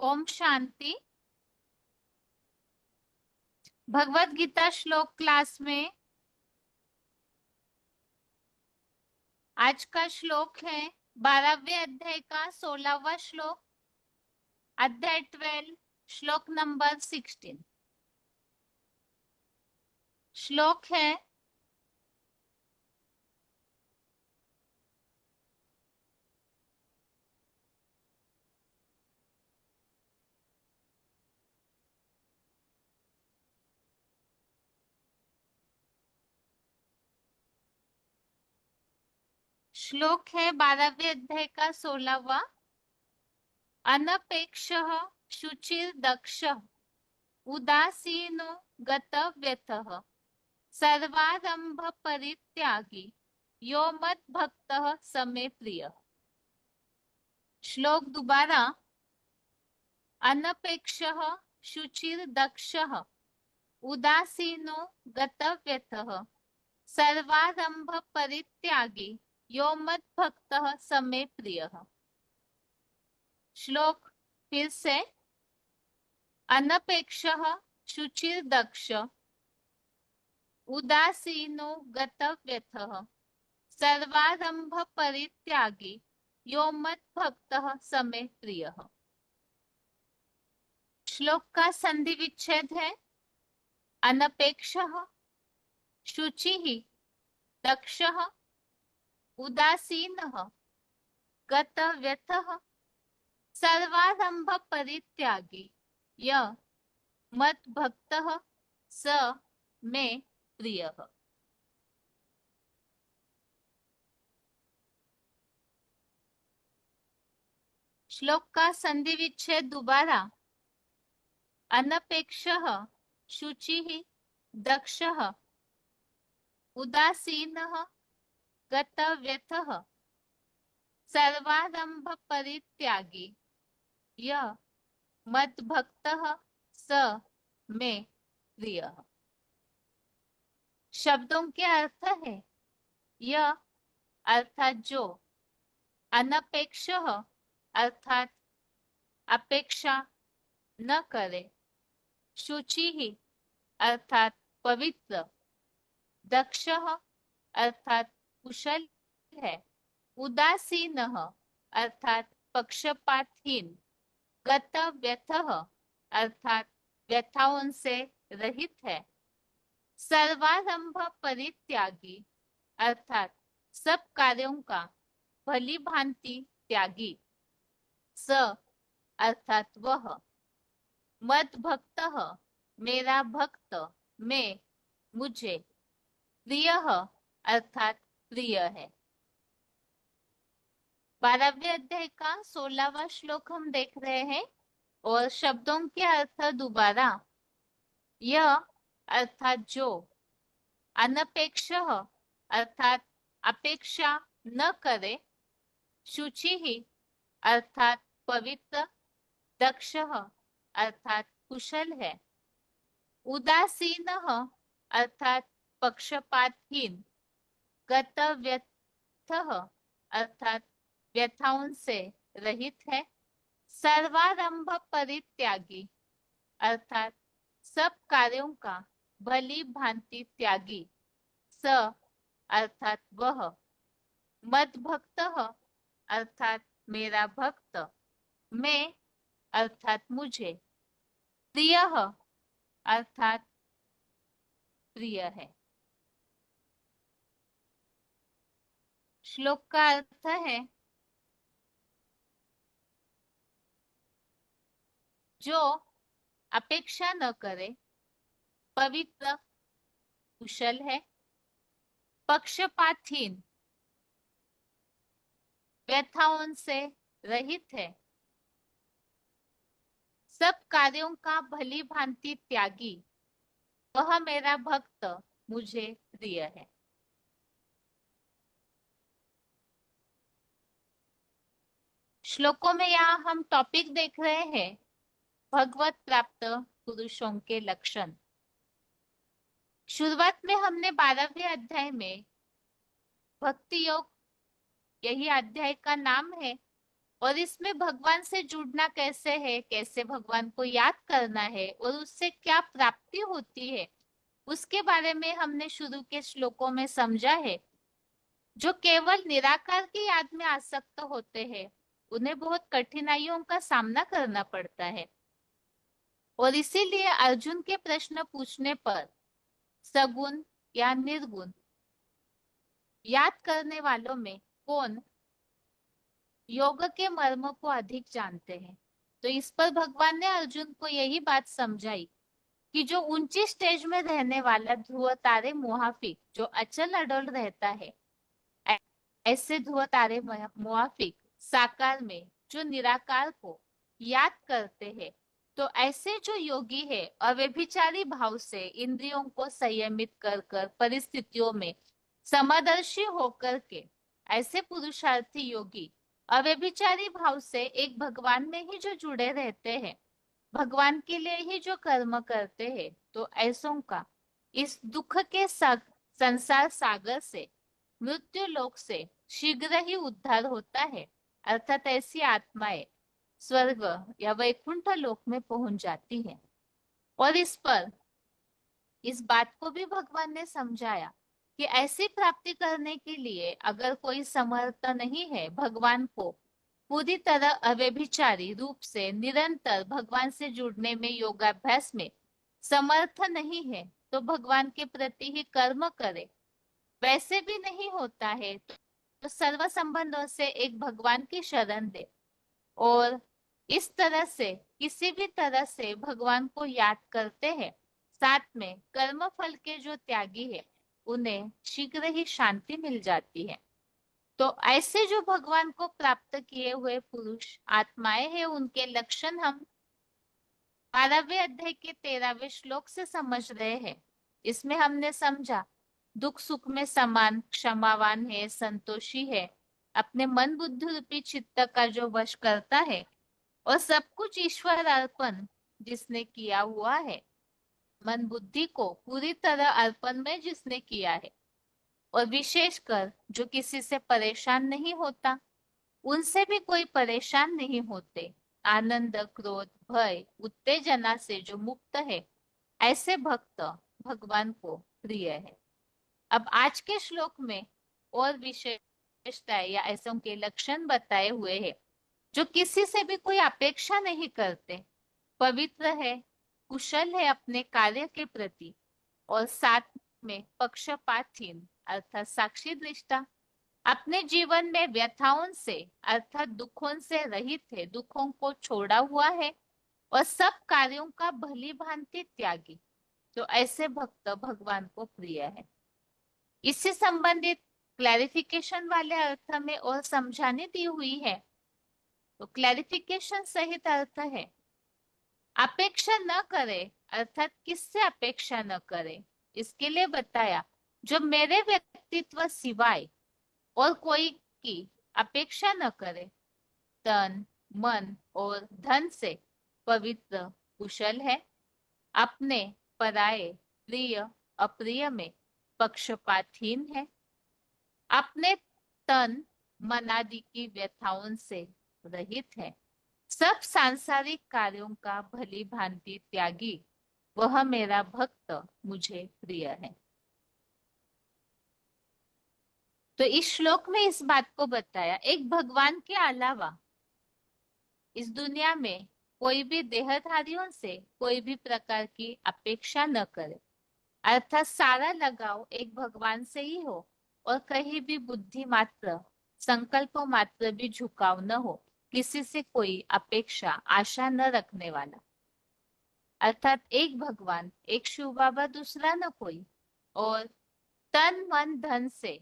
ओम शांति। भगवत गीता श्लोक क्लास में आज का श्लोक है 12वें अध्याय का 16वां श्लोक, अध्याय 12, श्लोक नंबर 16। श्लोक है, श्लोक है 12वें अध्याय का 16वां। अनपेक्षः शुचिर दक्षः उदासीनो गतव्यथः सर्वारंभ परित्यागी यो मत भक्तः समे प्रिय। श्लोक दोबारा। अनपेक्षः शुचिर दक्षः उदासीनो गतव्यथः सर्वारंभ परित्यागी यो मत भक्तः समे प्रियः। श्लोक फिर से। अनपेक्षः शुचिर दक्ष उदासीनो गतव्यथः सर्वारंभ परित्यागी यो मत भक्तः समे प्रियः। श्लोक का संधि विच्छेद है। अनपेक्षः शुचिः दक्षः उदासीनः गतव्यथः सर्वारंभ परित्यागी य मत भक्तः स मे प्रियः। श्लोक का संधि विच्छेद दोबारा। अनपेक्षः शुचिः दक्षः उदासीनः गतव्यथः सर्वारंभ परित्यागी य मत भक्तः स मे प्रियः। शब्दों के अर्थ है यह अर्थात जो, अनपेक्षः अर्थात अपेक्षा न करे, शुचि ही अर्थात पवित्र, दक्षः अर्थात कुशल है, उदासीन अर्थात पक्षपातहीन, गतव्यथः अर्थात व्यथाओं से रहित है, सर्वारंभ परित्यागी अर्थात सब कार्यों का भली भांति त्यागी, स अर्थात वह, मद भक्तः मेरा भक्त, में मुझे, प्रियः अर्थात प्रिय है। 12वें अध्याय का 16वां श्लोक हम देख रहे हैं और शब्दों के अर्थ दोबारा। यह अर्थात जो, अनपेक्षः अर्थात अपेक्षा न करे, शुचि ही अर्थात पवित्र, दक्षः अर्थात कुशल है, उदासीनः अर्थात पक्षपातहीन, गतव्यथः अर्थात व्यथाओं से रहित है, सर्वारंभ परित्यागी अर्थात सब कार्यों का भली भांति त्यागी, स अर्थात वह, मद भक्तः अर्थात मेरा भक्त, मैं अर्थात मुझे, प्रियः अर्थात प्रिय है। श्लोक का अर्थ है जो अपेक्षा न करे, पवित्र, कुशल है, पक्षपातहीन, व्यथाओं से रहित है, सब कार्यों का भली भांति त्यागी, वह मेरा भक्त मुझे प्रिय है। श्लोकों में यहाँ हम टॉपिक देख रहे हैं भगवत प्राप्त पुरुषों के लक्षण। शुरुआत में हमने 12वें अध्याय में भक्ति योग, यही अध्याय का नाम है, और इसमें भगवान से जुड़ना कैसे है, कैसे भगवान को याद करना है और उससे क्या प्राप्ति होती है, उसके बारे में हमने शुरू के श्लोकों में समझा है। जो केवल निराकार की याद में आसक्त होते हैं, उन्हें बहुत कठिनाइयों का सामना करना पड़ता है। और इसीलिए अर्जुन के प्रश्न पूछने पर सगुण या निर्गुण याद करने वालों में कौन योग के मर्म को अधिक जानते हैं, तो इस पर भगवान ने अर्जुन को यही बात समझाई कि जो ऊंची स्टेज में रहने वाला ध्रुव तारे मुआफिक जो अचल अडोल रहता है, ऐ- ऐसे ध्रुव तारे मुआफिक साकार में जो निराकार को याद करते हैं, तो ऐसे जो योगी है अव्यभिचारी भाव से इंद्रियों को संयमित कर कर परिस्थितियों में समदर्शी होकर के, ऐसे पुरुषार्थी योगी अव्यभिचारी भाव से एक भगवान में ही जो जुड़े रहते हैं, भगवान के लिए ही जो कर्म करते हैं, तो ऐसों का इस दुख के संसार सागर से, मृत्यु लोक से शीघ्र ही उद्धार होता है। अर्थात ऐसी आत्माएं स्वर्ग या वैकुंठ लोक में पहुंच जाती है। और इस बात को भी भगवान ने समझाया कि ऐसी प्राप्ति करने के लिए अगर कोई समर्थ नहीं है भगवान को पूरी तरह अव्यभिचारी रूप से निरंतर भगवान से जुड़ने में, योगाभ्यास में समर्थ नहीं है, तो भगवान के प्रति ही कर्म करे, वैसे भी नहीं होता है तो सर्व संबंधों से एक भगवान की शरण दे और इस तरह से किसी भी तरह से भगवान को याद करते हैं, साथ में कर्म फल के जो त्यागी है उन्हें शीघ्र ही शांति मिल जाती है। तो ऐसे जो भगवान को प्राप्त किए हुए पुरुष आत्माएं हैं, उनके लक्षण हम 12वें अध्याय के 13वें श्लोक से समझ रहे हैं। इसमें हमने समझा दुख सुख में समान, क्षमावान है, संतोषी है, अपने मन बुद्धि रूपी चित्त का जो वश करता है और सब कुछ ईश्वर अर्पण जिसने किया हुआ है, मन बुद्धि को पूरी तरह अर्पण में जिसने किया है, और विशेषकर जो किसी से परेशान नहीं होता, उनसे भी कोई परेशान नहीं होते, आनंद क्रोध भय उत्तेजना से जो मुक्त है, ऐसे भक्त भगवान को प्रिय है। अब आज के श्लोक में और विशेषताएं या ऐसों के लक्षण बताए हुए हैं। जो किसी से भी कोई अपेक्षा नहीं करते, पवित्र है, कुशल है अपने कार्य के प्रति, और साथ में पक्षपातहीन अर्थात साक्षी दृष्टा, अपने जीवन में व्यथाओं से अर्थात दुखों से रहित है, दुखों को छोड़ा हुआ है, और सब कार्यों का भली भांति त्यागी, तो ऐसे भक्त भगवान को प्रिय है। इससे संबंधित क्लैरिफिकेशन वाले अर्थ में और समझाने दी हुई है। तो क्लैरिफिकेशन सहित अर्थ है अपेक्षा न करे, अर्थात किससे अपेक्षा न करे, इसके लिए बताया जो मेरे व्यक्तित्व सिवाय और कोई की अपेक्षा न करे, तन मन और धन से पवित्र कुशल है, अपने पराये प्रिय अप्रिय में पक्षपातहीन है, अपने तन मन आदि की व्यथाओं से रहित है, सब सांसारिक कार्यों का भली भांति त्यागी, वह मेरा भक्त मुझे प्रिय है। तो इस श्लोक में इस बात को बताया एक भगवान के अलावा इस दुनिया में कोई भी देहधारियों से कोई भी प्रकार की अपेक्षा न करे, अर्थात सारा लगाव एक भगवान से ही हो और कहीं भी बुद्धि मात्र संकल्प मात्र भी झुकाव न हो, किसी से कोई अपेक्षा आशा न रखने वाला, अर्थात एक भगवान एक शिव बाबा दूसरा न कोई, और तन मन धन से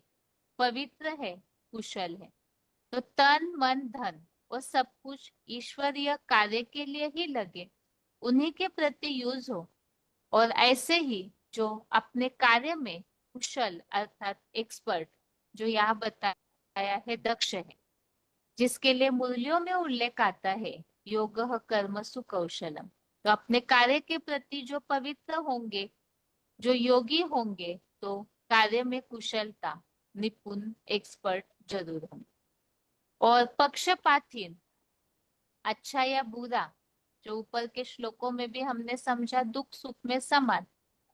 पवित्र है कुशल है। तो तन मन धन और सब कुछ ईश्वरीय कार्य के लिए ही लगे, उन्हीं के प्रति यूज हो, और ऐसे ही जो अपने कार्य में कुशल अर्थात एक्सपर्ट, जो यहाँ बताया है दक्ष है, जिसके लिए मूल्यों में उल्लेख आता है योगः कर्मसु कौशलम, तो अपने कार्य के प्रति जो पवित्र होंगे, जो योगी होंगे, तो कार्य में कुशलता निपुण एक्सपर्ट जरूर होंगे। और पक्षपातहीन अच्छा या बुरा, जो ऊपर के श्लोकों में भी हमने समझा, दुख सुख में समान,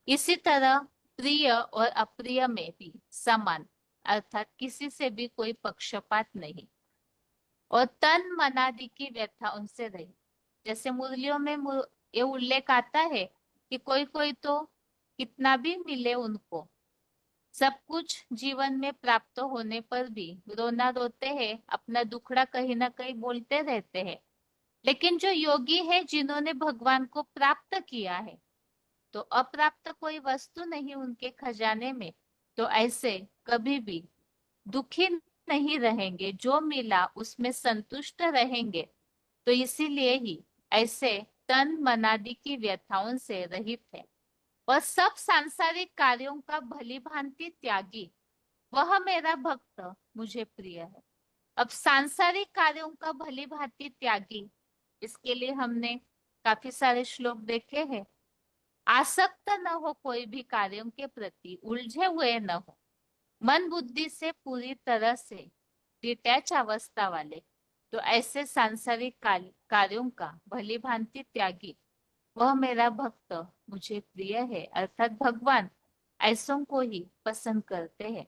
इसी तरह प्रिय और अप्रिय में भी समान, अर्थात किसी से भी कोई पक्षपात नहीं। और तन मन आदि की व्यथा उनसे रही। जैसे मुरलियों में ये उल्लेख आता है कि कोई कोई तो कितना भी मिले उनको, सब कुछ जीवन में प्राप्त होने पर भी रोना रोते हैं, अपना दुखड़ा कहीं ना कहीं बोलते रहते हैं। लेकिन जो योगी है, जिन्होंने भगवान को प्राप्त किया है, तो अप्राप्त कोई वस्तु नहीं उनके खजाने में, तो ऐसे कभी भी दुखी नहीं रहेंगे, जो मिला उसमें संतुष्ट रहेंगे। तो इसीलिए ही ऐसे तन मनादि की व्यथाओं से रहित है। और सब सांसारिक कार्यों का भली भांति त्यागी, वह मेरा भक्त मुझे प्रिय है। अब सांसारिक कार्यों का भली भांति त्यागी, इसके लिए हमने काफी सारे श्लोक देखे हैं। आसक्त न हो कोई भी कार्यों के प्रति, उलझे हुए न हो, मन बुद्धि से पूरी तरह से डिटैच अवस्था वाले, तो ऐसे सांसारिक कार्यों का भली भांति त्यागी, वह मेरा भक्त मुझे प्रिय है। अर्थात भगवान ऐसों को ही पसंद करते हैं,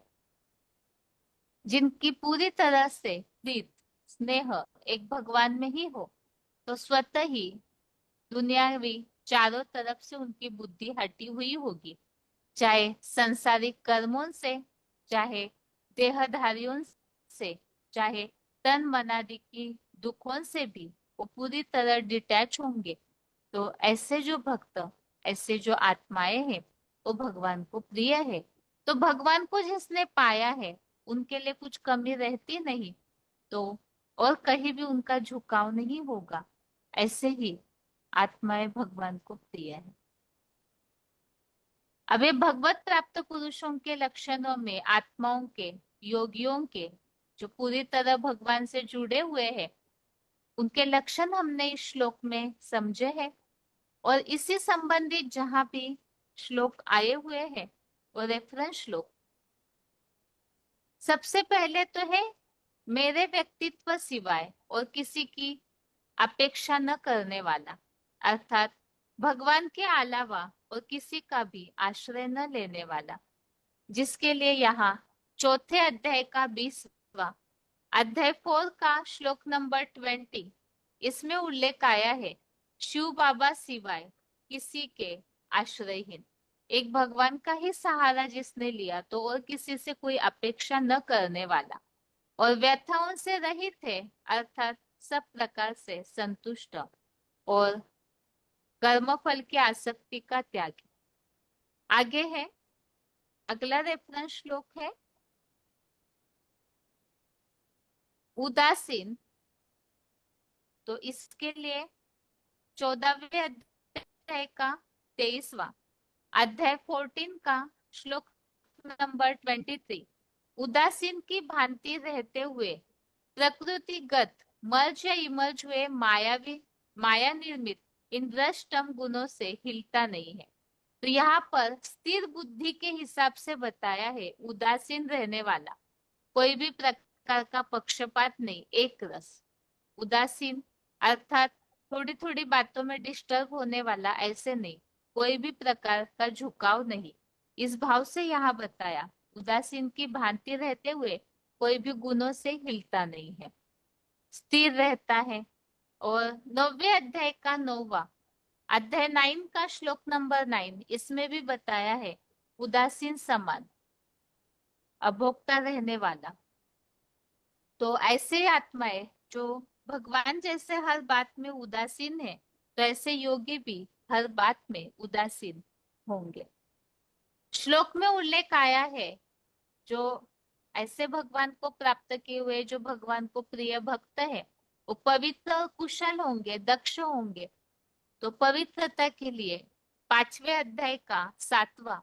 जिनकी पूरी तरह से प्रीत स्नेह एक भगवान में ही हो, तो स्वतः ही दुनियावी चारों तरफ से उनकी बुद्धि हटी हुई होगी, चाहे संसारिक कर्मों से, चाहे देहधारियों से, चाहे तन मन आदि की दुखों से भी वो पूरी तरह डिटैच होंगे। तो ऐसे जो भक्त, ऐसे जो आत्माएं हैं, वो भगवान को प्रिय है। तो भगवान को जिसने पाया है, उनके लिए कुछ कमी रहती नहीं, तो और कहीं भी उनका झुकाव नहीं होगा। ऐसे ही आत्माएं भगवान को प्रिय है। अब ये भगवत प्राप्त पुरुषों के लक्षणों में आत्माओं के, योगियों के, जो पूरी तरह भगवान से जुड़े हुए हैं, उनके लक्षण हमने इस श्लोक में समझे हैं। और इसी संबंधित जहां भी श्लोक आए हुए हैं, वो रेफरेंस श्लोक, सबसे पहले तो है मेरे व्यक्तित्व सिवाय और किसी की अपेक्षा न करने वाला, अर्थात भगवान के अलावा और किसी का भी आश्रय न लेने वाला, जिसके लिए यहाँ चौथे अध्याय का 20वां अध्याय 4 का श्लोक नंबर 20, इसमें उल्लेख आया है, शिव बाबा सिवाय किसी के आश्रयहीन। एक भगवान का ही सहारा जिसने लिया, तो और किसी से कोई अपेक्षा न करने वाला, और व्यथाओं से रहित है, अर्थात सब प्रकार से संतुष्ट, और कर्मफल की आसक्ति का त्यागी। आगे है, अगला रेफरेंस श्लोक है, उदासीन। तो इसके लिए 14वें अध्याय का 23वां अध्याय 14 का श्लोक नंबर 23, उदासीन की भांति रहते हुए प्रकृतिगत मर्ज या इमर्ज हुए मायावी, माया निर्मित इन दृष्टम गुणों से हिलता नहीं है। तो यहाँ पर स्थिर बुद्धि के हिसाब से बताया है, उदासीन रहने वाला, कोई भी प्रकार का पक्षपात नहीं, एक रस, उदासीन अर्थात थोड़ी थोड़ी बातों में डिस्टर्ब होने वाला, ऐसे नहीं, कोई भी प्रकार का झुकाव नहीं, इस भाव से यहाँ बताया, उदासीन की भांति रहते हुए कोई भी गुणों से हिलता नहीं है, स्थिर रहता है। और 9वें अध्याय का 9वां अध्याय 9 का श्लोक नंबर 9, इसमें भी बताया है, उदासीन समान, अभोक्ता रहने वाला। तो ऐसे आत्माएं जो भगवान जैसे हर बात में उदासीन है, तो ऐसे योगी भी हर बात में उदासीन होंगे। श्लोक में उल्लेख आया है, जो ऐसे भगवान को प्राप्त किए हुए, जो भगवान को प्रिय भक्त है, वो पवित्र और कुशल होंगे, दक्ष होंगे। तो पवित्रता के लिए 5वें अध्याय का 7वां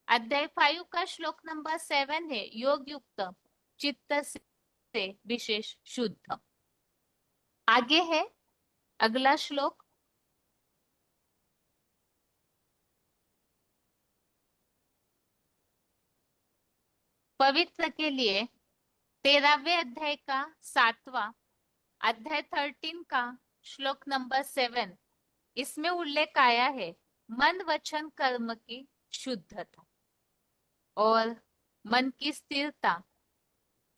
अध्याय 5 का श्लोक नंबर 7 है, योग युक्त चित्त से विशेष शुद्ध। आगे है अगला श्लोक, पवित्र के लिए 13वें अध्याय का 7वां अध्याय 13 का श्लोक नंबर 7, इसमें उल्लेख आया है मन वचन कर्म की शुद्धता और मन की स्थिरता,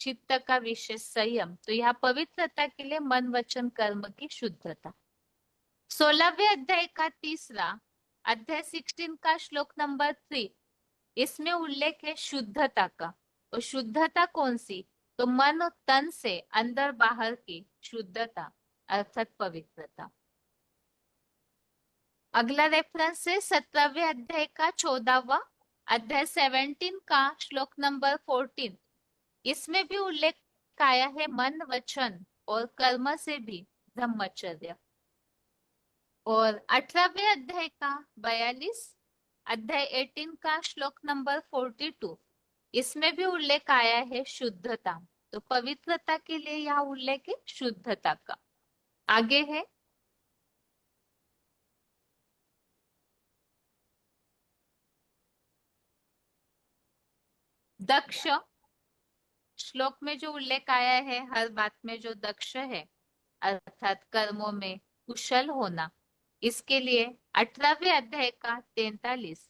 चित्त का विशेष संयम। तो यहाँ पवित्रता के लिए मन वचन कर्म की शुद्धता। 16वें अध्याय का तीसरा अध्याय 16 का श्लोक नंबर 3, इसमें उल्लेख है शुद्धता का। और शुद्धता कौन सी? तो मन और तन से अंदर बाहर की शुद्धता अर्थात पवित्रता। अगला रेफरेंस है 17वें अध्याय का 14वां अध्याय 17 का श्लोक नंबर 14, इसमें भी उल्लेख आया है मन वचन और कर्म से भी ब्रह्मचर्य। और 18वें अध्याय का 42 अध्याय 18 का श्लोक नंबर 42, इसमें भी उल्लेख आया है शुद्धता। तो पवित्रता के लिए यहाँ उल्लेख है शुद्धता का। आगे है दक्ष। श्लोक में जो उल्लेख आया है हर बात में जो दक्ष है अर्थात कर्मों में कुशल होना, इसके लिए 18वें अध्याय का 43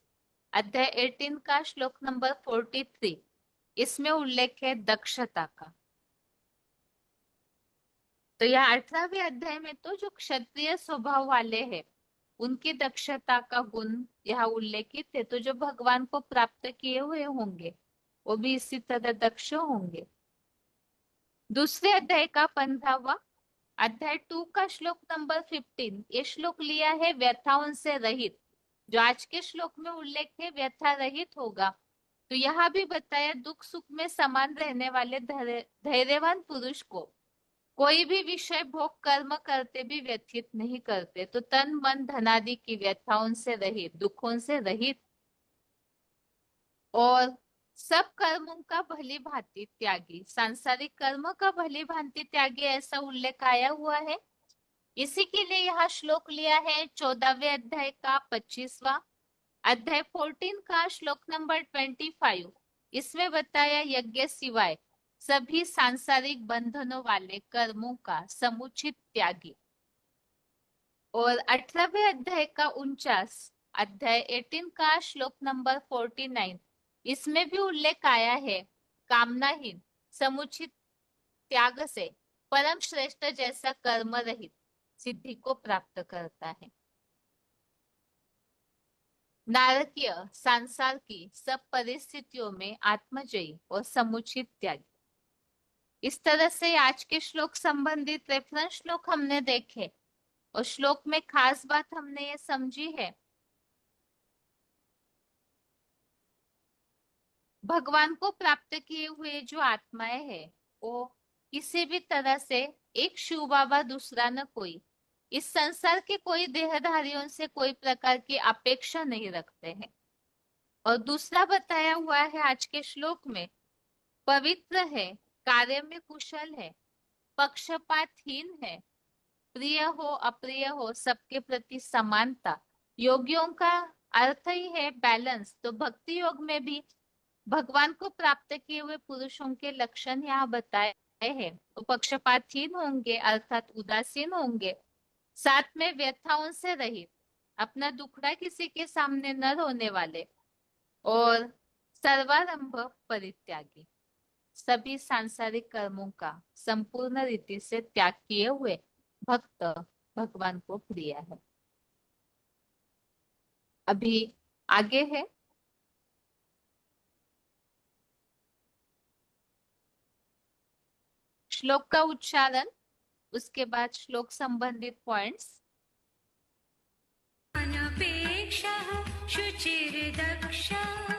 अध्याय 18 का श्लोक नंबर 43, इसमें उल्लेख है दक्षता का। तो यह 18वें अध्याय में तो जो क्षत्रिय स्वभाव वाले हैं उनकी दक्षता का गुण यहाँ उल्लेखित है। तो जो भगवान को प्राप्त किए हुए होंगे वो भी इसी तरह दक्ष होंगे। दूसरे अध्याय का 15वां अध्याय 2 का श्लोक नंबर 15, ये श्लोक लिया है व्यथाओं से रहित। जो आज के श्लोक में उल्लेख है व्यथा रहित होगा। तो यहाँ भी बताया दुख सुख में समान रहने वाले धैर्यवान पुरुष को कोई भी विषय भोग कर्म करते भी व्यथित नहीं करते। तो तन मन धनादि की व्यथाओं से रहित, दुखों से रहित और सब कर्मों का भली भांति त्यागी, सांसारिक कर्म का भली भांति त्यागी, ऐसा उल्लेख आया हुआ है। इसी के लिए यह श्लोक लिया है 14वें अध्याय का 25वां अध्याय 14 का श्लोक नंबर 25, इसमें बताया यज्ञ सिवाय सभी सांसारिक बंधनों वाले कर्मों का समुचित त्यागी। और 18वें अध्याय का 49 अध्याय 18 का श्लोक नंबर 49, इसमें भी उल्लेख आया है कामनाहीन समुचित त्याग से परम श्रेष्ठ जैसा कर्म रहित सिद्धि को प्राप्त करता है। नारकीय संसार की सब परिस्थितियों में आत्मजयी और समुचित त्यागी। इस तरह से आज के श्लोक संबंधित रेफरेंस श्लोक हमने देखे और श्लोक में खास बात हमने ये समझी है भगवान को प्राप्त किए हुए जो आत्माएं हैं वो किसी भी तरह से एक शिव बाबा दूसरा न कोई इस संसार के कोई देहधारियों से कोई प्रकार की अपेक्षा नहीं रखते हैं। और दूसरा बताया हुआ है आज के श्लोक में पवित्र है, कार्य में कुशल है, पक्षपातहीन है, प्रिय हो अप्रिय हो सबके प्रति समानता। योगियों का अर्थ ही है बैलेंस। तो भक्ति योग में भी भगवान को प्राप्त किए हुए पुरुषों के लक्षण यहाँ बताए हैं। तो पक्षपातहीन होंगे अर्थात उदासीन होंगे, साथ में व्यथाओं से रहित, अपना दुखड़ा किसी के सामने न रोने वाले और सर्वारंभ परित्यागी, सभी सांसारिक कर्मों का संपूर्ण रीति से त्याग किए हुए भक्त भगवान को प्रिय है। अभी आगे है श्लोक का उच्चारण, उसके बाद श्लोक संबंधित पॉइंट्स। अनपेक्षः शुचिर्दक्षः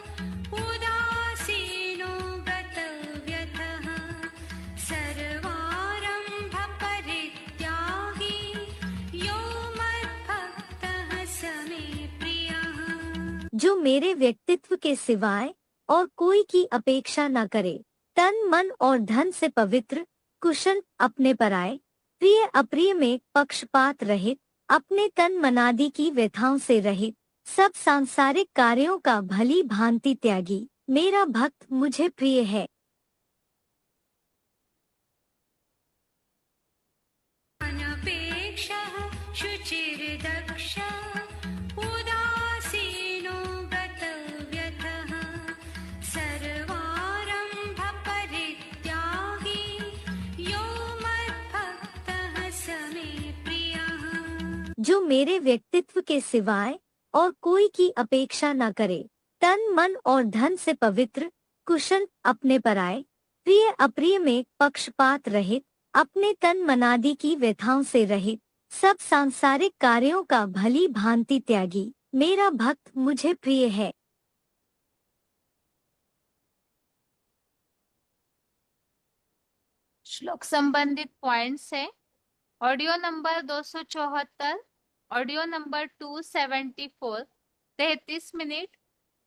उदासीनो गतव्यथः सर्वारम्भ परित्यागी यो मद्भक्तः स मे प्रियः। जो मेरे व्यक्तित्व के सिवाय और कोई की अपेक्षा न करे, तन मन और धन से पवित्र, कुशल, अपने पराये, प्रिय अप्रिय में पक्षपात रहित, अपने तन मनादि की व्यथाओं से रहित, सब सांसारिक कार्यों का भली भांति त्यागी, मेरा भक्त मुझे प्रिय है। अनपेक्षः शुचिर्दक्ष उदासीनो गतव्यथः सर्वारम्भ परित्यागी यो मद्भक्तः स मे प्रियः। जो मेरे व्यक्तित्व के सिवाय और कोई की अपेक्षा न करे, तन मन और धन से पवित्र, कुशल, अपने पराये, प्रिय अप्रिय में पक्षपात रहित, अपने तन मनादि की व्यथाओं से रहित, सब सांसारिक कार्यों का भली भांति त्यागी, मेरा भक्त मुझे प्रिय है। श्लोक संबंधित पॉइंट्स है audio number 274, audio number 274, 33 minute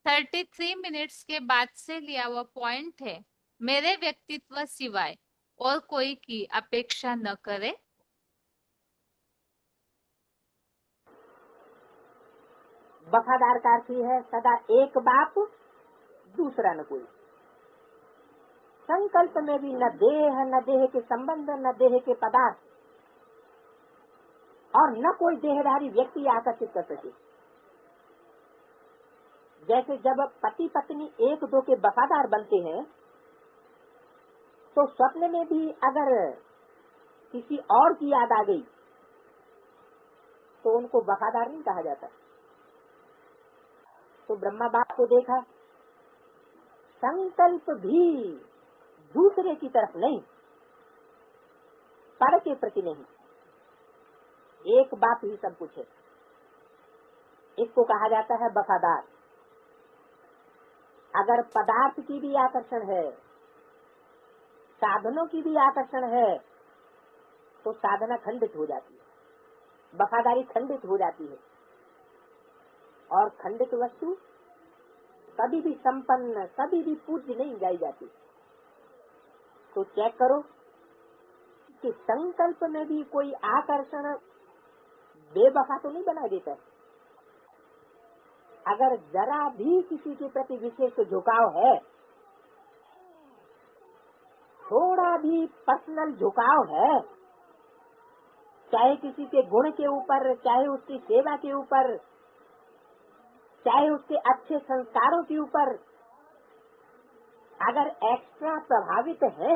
33 minutes के बाद से लिया हुआ पॉइंट है। मेरे व्यक्तित्व सिवाय और कोई की अपेक्षा न करे। वफादार का अर्थ है सदा एक बाप दूसरा न कोई। संकल्प में भी न देह के संबंध, न देह के पदार्थ और न कोई देहधारी व्यक्ति आकर्षित कर सके। जैसे जब पति पत्नी एक दो के वफादार बनते हैं तो स्वप्न में भी अगर किसी और की याद आ गई तो उनको वफादार नहीं कहा जाता। तो ब्रह्मा बाप को देखा, संकल्प भी दूसरे की तरफ नहीं, पर के प्रति नहीं, एक बात ही सब कुछ है। इसको कहा जाता है वफादार। अगर पदार्थ की भी आकर्षण है, साधनों की भी आकर्षण है, तो साधना खंडित हो जाती है, वफादारी खंडित हो जाती है। और खंडित वस्तु कभी भी संपन्न, कभी भी पूज्य नहीं गाई जाती। तो चेक करो कि संकल्प में भी कोई आकर्षण बेवफा तो नहीं बना देता है। अगर जरा भी किसी के प्रति विशेष झुकाव है, थोड़ा भी पर्सनल झुकाव है, चाहे किसी के गुण के ऊपर, चाहे उसकी सेवा के ऊपर, चाहे उसके अच्छे संस्कारों के ऊपर, अगर एक्स्ट्रा प्रभावित है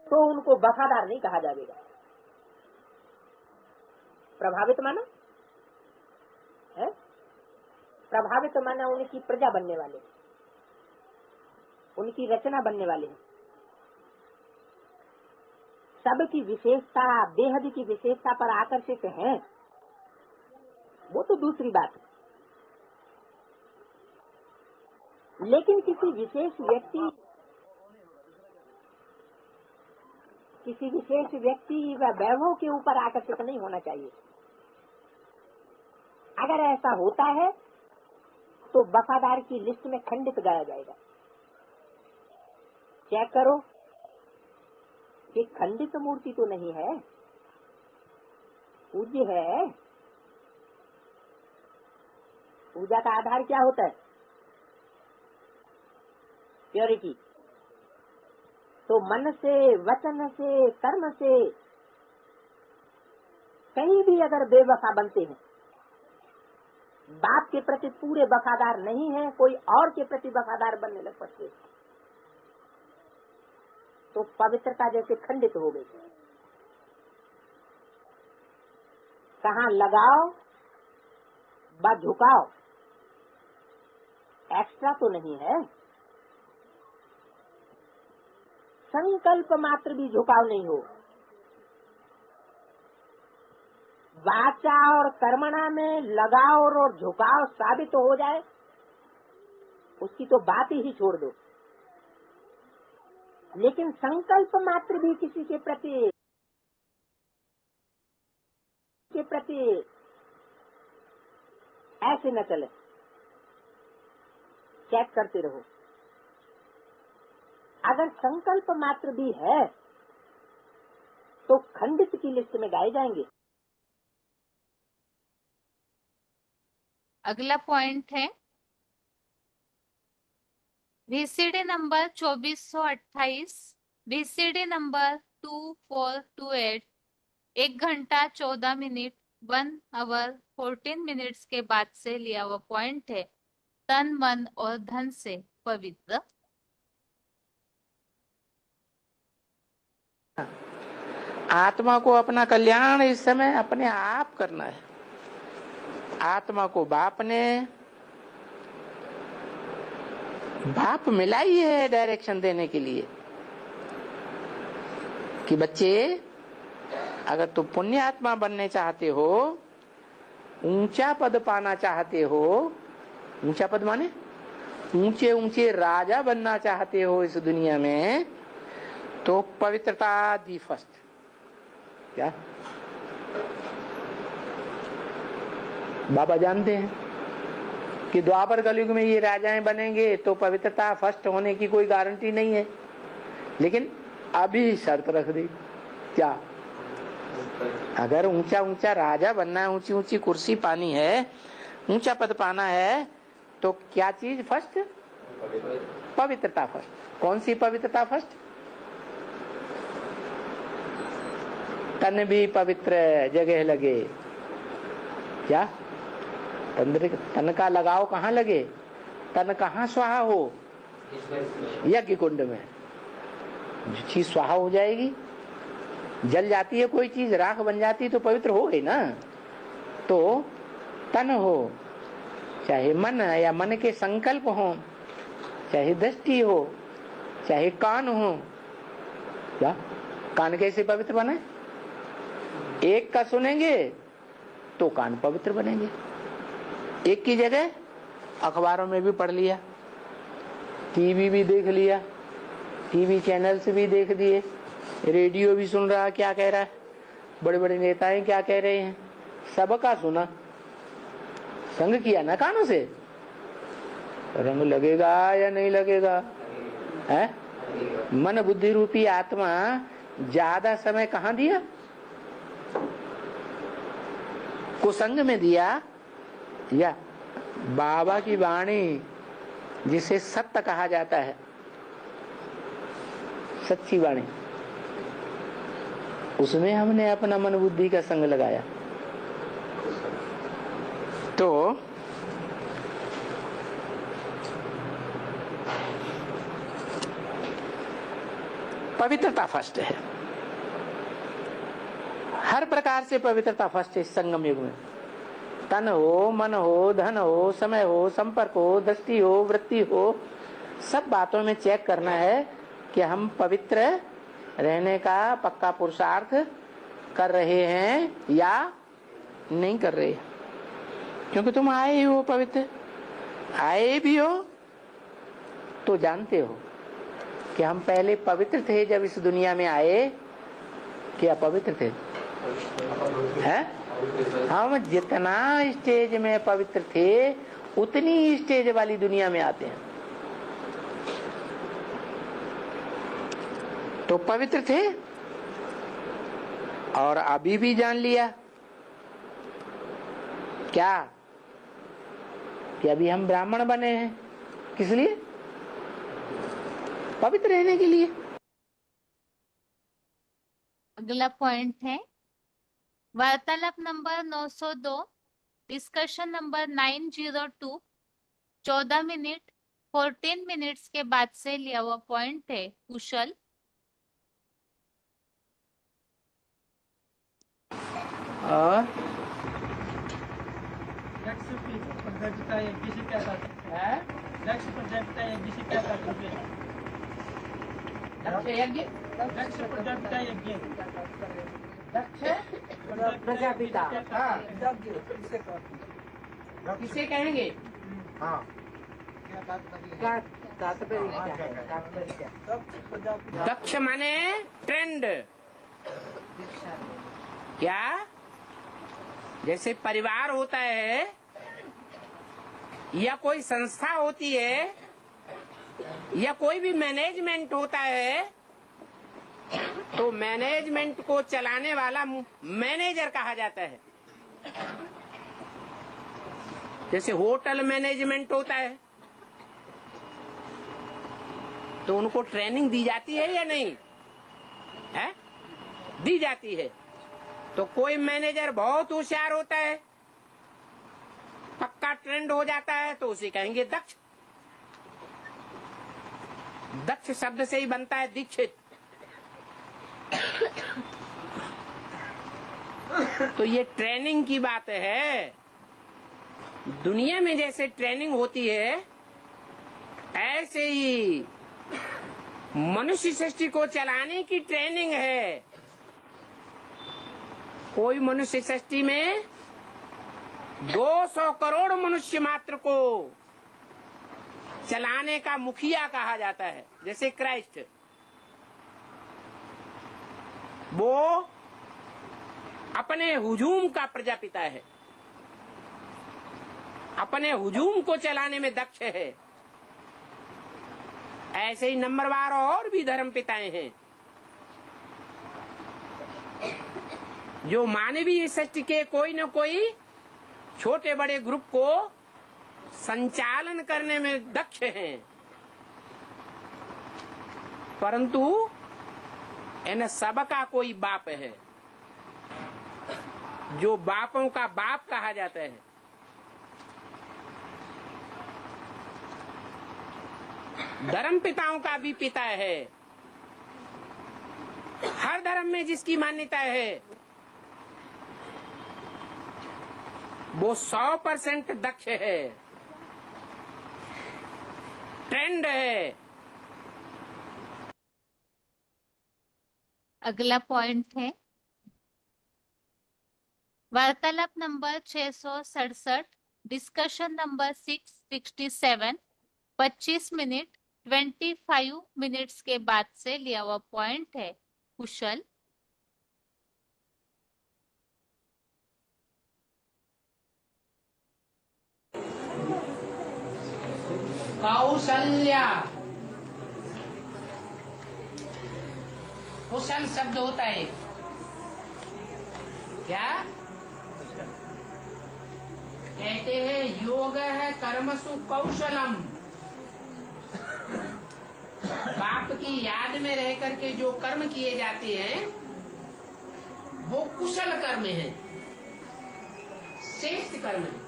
तो उनको वफादार नहीं कहा जाएगा। प्रभावित माना है, प्रभावित माना उनकी प्रजा बनने वाले, उनकी रचना बनने वाले हैं। सबकी विशेषता, बेहद की विशेषता पर आकर्षित हैं, वो तो दूसरी बात है। लेकिन किसी विशेष व्यक्ति व वैभव के ऊपर आकर्षित नहीं होना चाहिए। अगर ऐसा होता है तो वफादार की लिस्ट में खंडित गाया जाएगा। चेक करो कि खंडित मूर्ति तो नहीं है, पूज्य है। पूजा का आधार क्या होता है? प्योरिटी। तो मन से, वचन से, कर्म से कहीं भी अगर बेवफा बनते हैं, बाप के प्रति पूरे वफादार नहीं है, कोई और के प्रति वफादार बनने लग पड़ते, तो पवित्रता जैसे खंडित हो गई। कहाँ लगाओ व झुकाओ, एक्स्ट्रा तो नहीं है। संकल्प मात्र भी झुकाव नहीं हो। वाचा और कर्मणा में लगाव और झुकाव साबित हो जाए, उसकी तो बात ही छोड़ दो। लेकिन संकल्प मात्र भी किसी के प्रति ऐसे न चले। चेक करते रहो। अगर संकल्प मात्र भी है तो खंडित की लिस्ट में गाए जाएंगे। अगला पॉइंट है VCD नंबर 2428, VCD नंबर 2428, 1 घंटा 14 मिनट 1 आवर 14 मिनट्स के बाद से लिया हुआ पॉइंट है तन मन और धन से पवित्र। आत्मा को अपना कल्याण इस समय अपने आप करना है। आत्मा को बाप मिला ही है डायरेक्शन देने के लिए कि बच्चे अगर तुम पुण्य आत्मा बनने चाहते हो, ऊंचा पद पाना चाहते हो, ऊंचा पद माने ऊंचे ऊंचे राजा बनना चाहते हो इस दुनिया में, तो पवित्रता दी फर्स्ट। क्या बाबा जानते हैं कि द्वापर कलयुग में ये राजाएं बनेंगे तो पवित्रता फर्स्ट होने की कोई गारंटी नहीं है, लेकिन अभी शर्त रख दी। क्या अगर ऊंचा ऊंचा राजा बनना है, ऊंची ऊंची कुर्सी पानी है, ऊंचा पद पाना है, तो क्या चीज फर्स्ट? पवित्रता फर्स्ट। कौन सी पवित्रता फर्स्ट? तन भी पवित्र जगह लगे। क्या तन का लगाव कहाँ लगे? तन कहाँ स्वाहा हो? यज्ञ कुंड में। जो चीज स्वाहा हो जाएगी, जल जाती है कोई चीज, राख बन जाती है तो पवित्र हो गई ना। तो तन हो, चाहे मन या मन के संकल्प हो, चाहे दृष्टि हो, चाहे कान हो। क्या कान कैसे पवित्र बने? एक का सुनेंगे तो कान पवित्र बनेंगे। एक की जगह अखबारों में भी पढ़ लिया, टीवी भी देख लिया, टीवी चैनल्स भी देख दिए, रेडियो भी सुन रहा क्या कह रहा है, बड़े बड़े नेताएं क्या कह रहे हैं, सबका सुना, संग किया ना कानों से। रंग लगेगा या नहीं लगेगा? है मन बुद्धि रूपी आत्मा ज्यादा समय कहाँ दिया? कुसंग में दिया, या बाबा की वाणी जिसे सत्य कहा जाता है, सच्ची वाणी, उसमें हमने अपना मन बुद्धि का संग लगाया। तो पवित्रता फर्स्ट है, हर प्रकार से पवित्रता फर्स्ट है। संगम युग में तन हो, मन हो, धन हो, समय हो, संपर्क हो, दृष्टि हो, वृत्ति हो, सब बातों में चेक करना है कि हम पवित्र रहने का पक्का पुरुषार्थ कर रहे हैं या नहीं कर रहे। क्योंकि तुम आए ही हो पवित्र, आए भी हो तो जानते हो कि हम पहले पवित्र थे जब इस दुनिया में आए, क्या पवित्र थे? हैं? हम जितना स्टेज में पवित्र थे उतनी स्टेज वाली दुनिया में आते हैं। तो पवित्र थे और अभी भी जान लिया क्या कि अभी हम ब्राह्मण बने हैं। किस लिए? पवित्र रहने के लिए। अगला पॉइंट है वार्तालाप number 902, discussion number 902, 14 minute 14 minutes के बाद से लिया हुआ पॉइंट है कुशल। और प्रजापिता किसे कहेंगे? हाँ, दक्ष माने ट्रेंड। क्या? जैसे परिवार होता है या कोई संस्था होती है या कोई भी मैनेजमेंट होता है, तो मैनेजमेंट को चलाने वाला मैनेजर कहा जाता है। जैसे होटल मैनेजमेंट होता है तो उनको ट्रेनिंग दी जाती है या नहीं है? दी जाती है। तो कोई मैनेजर बहुत होशियार होता है, पक्का ट्रेंड हो जाता है, तो उसे कहेंगे दक्ष। दक्ष शब्द से ही बनता है दीक्षित। तो ये ट्रेनिंग की बात है। दुनिया में जैसे ट्रेनिंग होती है, ऐसे ही मनुष्य सृष्टि को चलाने की ट्रेनिंग है। कोई मनुष्य सृष्टि में 200 करोड़ मनुष्य मात्र को चलाने का मुखिया कहा जाता है। जैसे क्राइस्ट, वो अपने हुजूम का प्रजापिता है, अपने हुजूम को चलाने में दक्ष है। ऐसे ही नंबरवार और भी धर्म पिताएं हैं जो मानवीय सृष्टि के कोई न कोई छोटे बड़े ग्रुप को संचालन करने में दक्ष हैं, परंतु इन सबका कोई बाप है, जो बापों का बाप कहा जाता है। धर्म पिताओं का भी पिता है। हर धर्म में जिसकी मान्यता है वो 100% दक्ष है, ट्रेंड है। अगला पॉइंट है वार्तालाप number 667, discussion number 667, 25 minute 25 minutes के बाद से लिया हुआ पॉइंट है। कुशल, कौशल्या, कुशल शब्द होता है क्या? कहते हैं योग है कर्मसु कौशलम। बाप की याद में रह करके जो कर्म किए जाते हैं वो कुशल कर्म है, श्रेष्ठ कर्म है।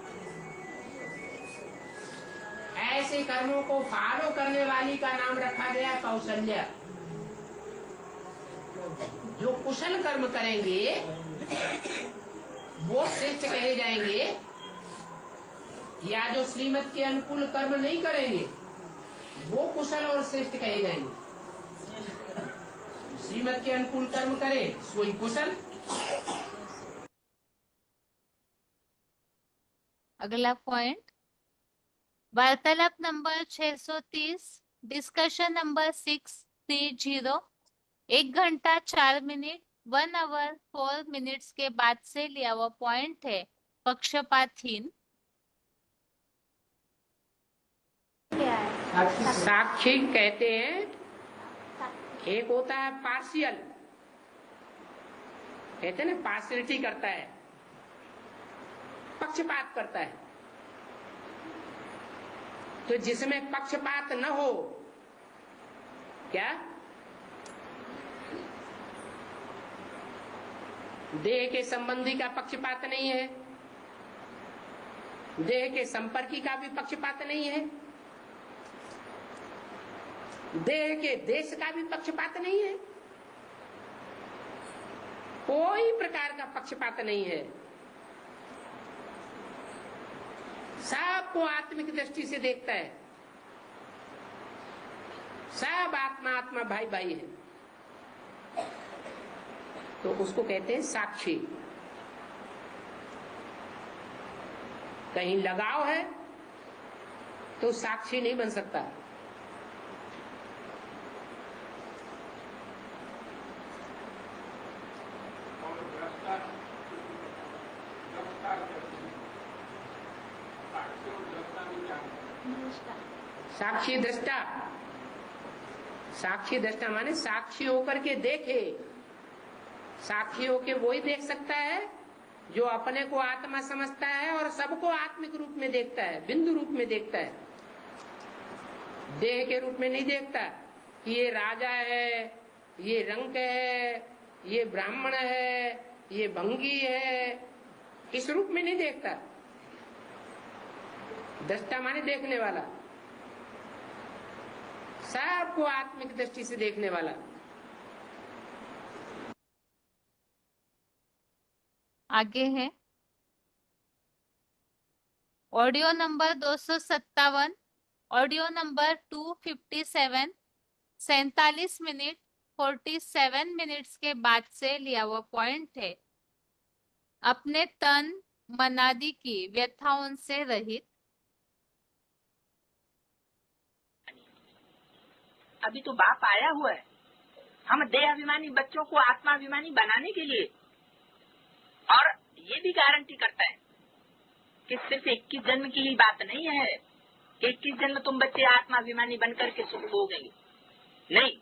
ऐसे कर्मों को फॉलो करने वाली का नाम रखा गया कौशल्या। जो कुशल कर्म करेंगे वो श्रेष्ठ कहे जाएंगे, या जो श्रीमत के अनुकूल कर्म नहीं करेंगे वो कुशल और श्रेष्ठ कहे जाएंगे। श्रीमत के अनुकूल कर्म करे वही कुशल। अगला पॉइंट वार्तालाप नंबर 630, डिस्कशन नंबर 630, 1 घंटा 4 मिनट 1 आवर 4 मिनट्स के बाद से लिया हुआ पॉइंट है पक्षपातहीन। साक्षी कहते हैं, एक होता है पार्शियल, कहते हैं ना पार्शियलिटी करता है, पक्षपात करता है। तो जिसमें पक्षपात न हो, क्या देह के संबंधी का पक्षपात नहीं है, देह के संपर्की का भी पक्षपात नहीं है, देह के देश का भी पक्षपात नहीं है, कोई प्रकार का पक्षपात नहीं है। सबको आत्मिक दृष्टि से देखता है, सब आत्मा आत्मा भाई भाई है। तो उसको कहते हैं साक्षी। कहीं लगाव है तो साक्षी नहीं बन सकता। साक्षी दृष्टा, साक्षी दृष्टा माने साक्षी होकर के देखे। साक्षी होके वही देख सकता है जो अपने को आत्मा समझता है और सबको आत्मिक रूप में देखता है, बिंदु रूप में देखता है, देह के रूप में नहीं देखता कि ये राजा है, ये रंक है, ये ब्राह्मण है, ये भंगी है, इस रूप में नहीं देखता। दृष्टा माने देखने वाला, सबको आत्मिक दृष्टि से देखने वाला। आगे है audio number 257, audio number 257, 47 minute 47 minutes के बाद से लिया हुआ पॉइंट है। अपने तन मनादि की व्यथाओं से रहित। अभी तो बाप आया हुआ है हम देहाभिमानी बच्चों को आत्माभिमानी बनाने के लिए, और ये भी गारंटी करता है कि सिर्फ 21 जन्म की ही बात नहीं है कि 21 जन्म तुम बच्चे आत्माभिमानी बनकर के सुख भोगेंगे। नहीं,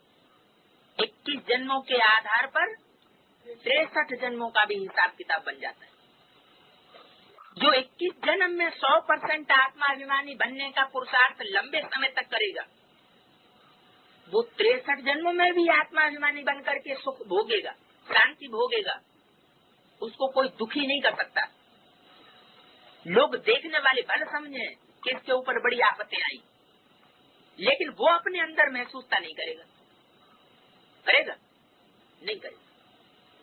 21 जन्मों के आधार पर 63 जन्मों का भी हिसाब किताब बन जाता है। जो 21 जन्म में 100% आत्माभिमानी बनने का पुरुषार्थ लंबे समय तक करेगा, वो 63 जन्मों में भी आत्माभिमानी बनकर के सुख भोगेगा, शांति भोगेगा। उसको कोई दुखी नहीं कर सकता। लोग देखने वाले भले समझे कि इसके ऊपर बड़ी आफतें आई, लेकिन वो अपने अंदर महसूसता नहीं करेगा। करेगा? नहीं करेगा।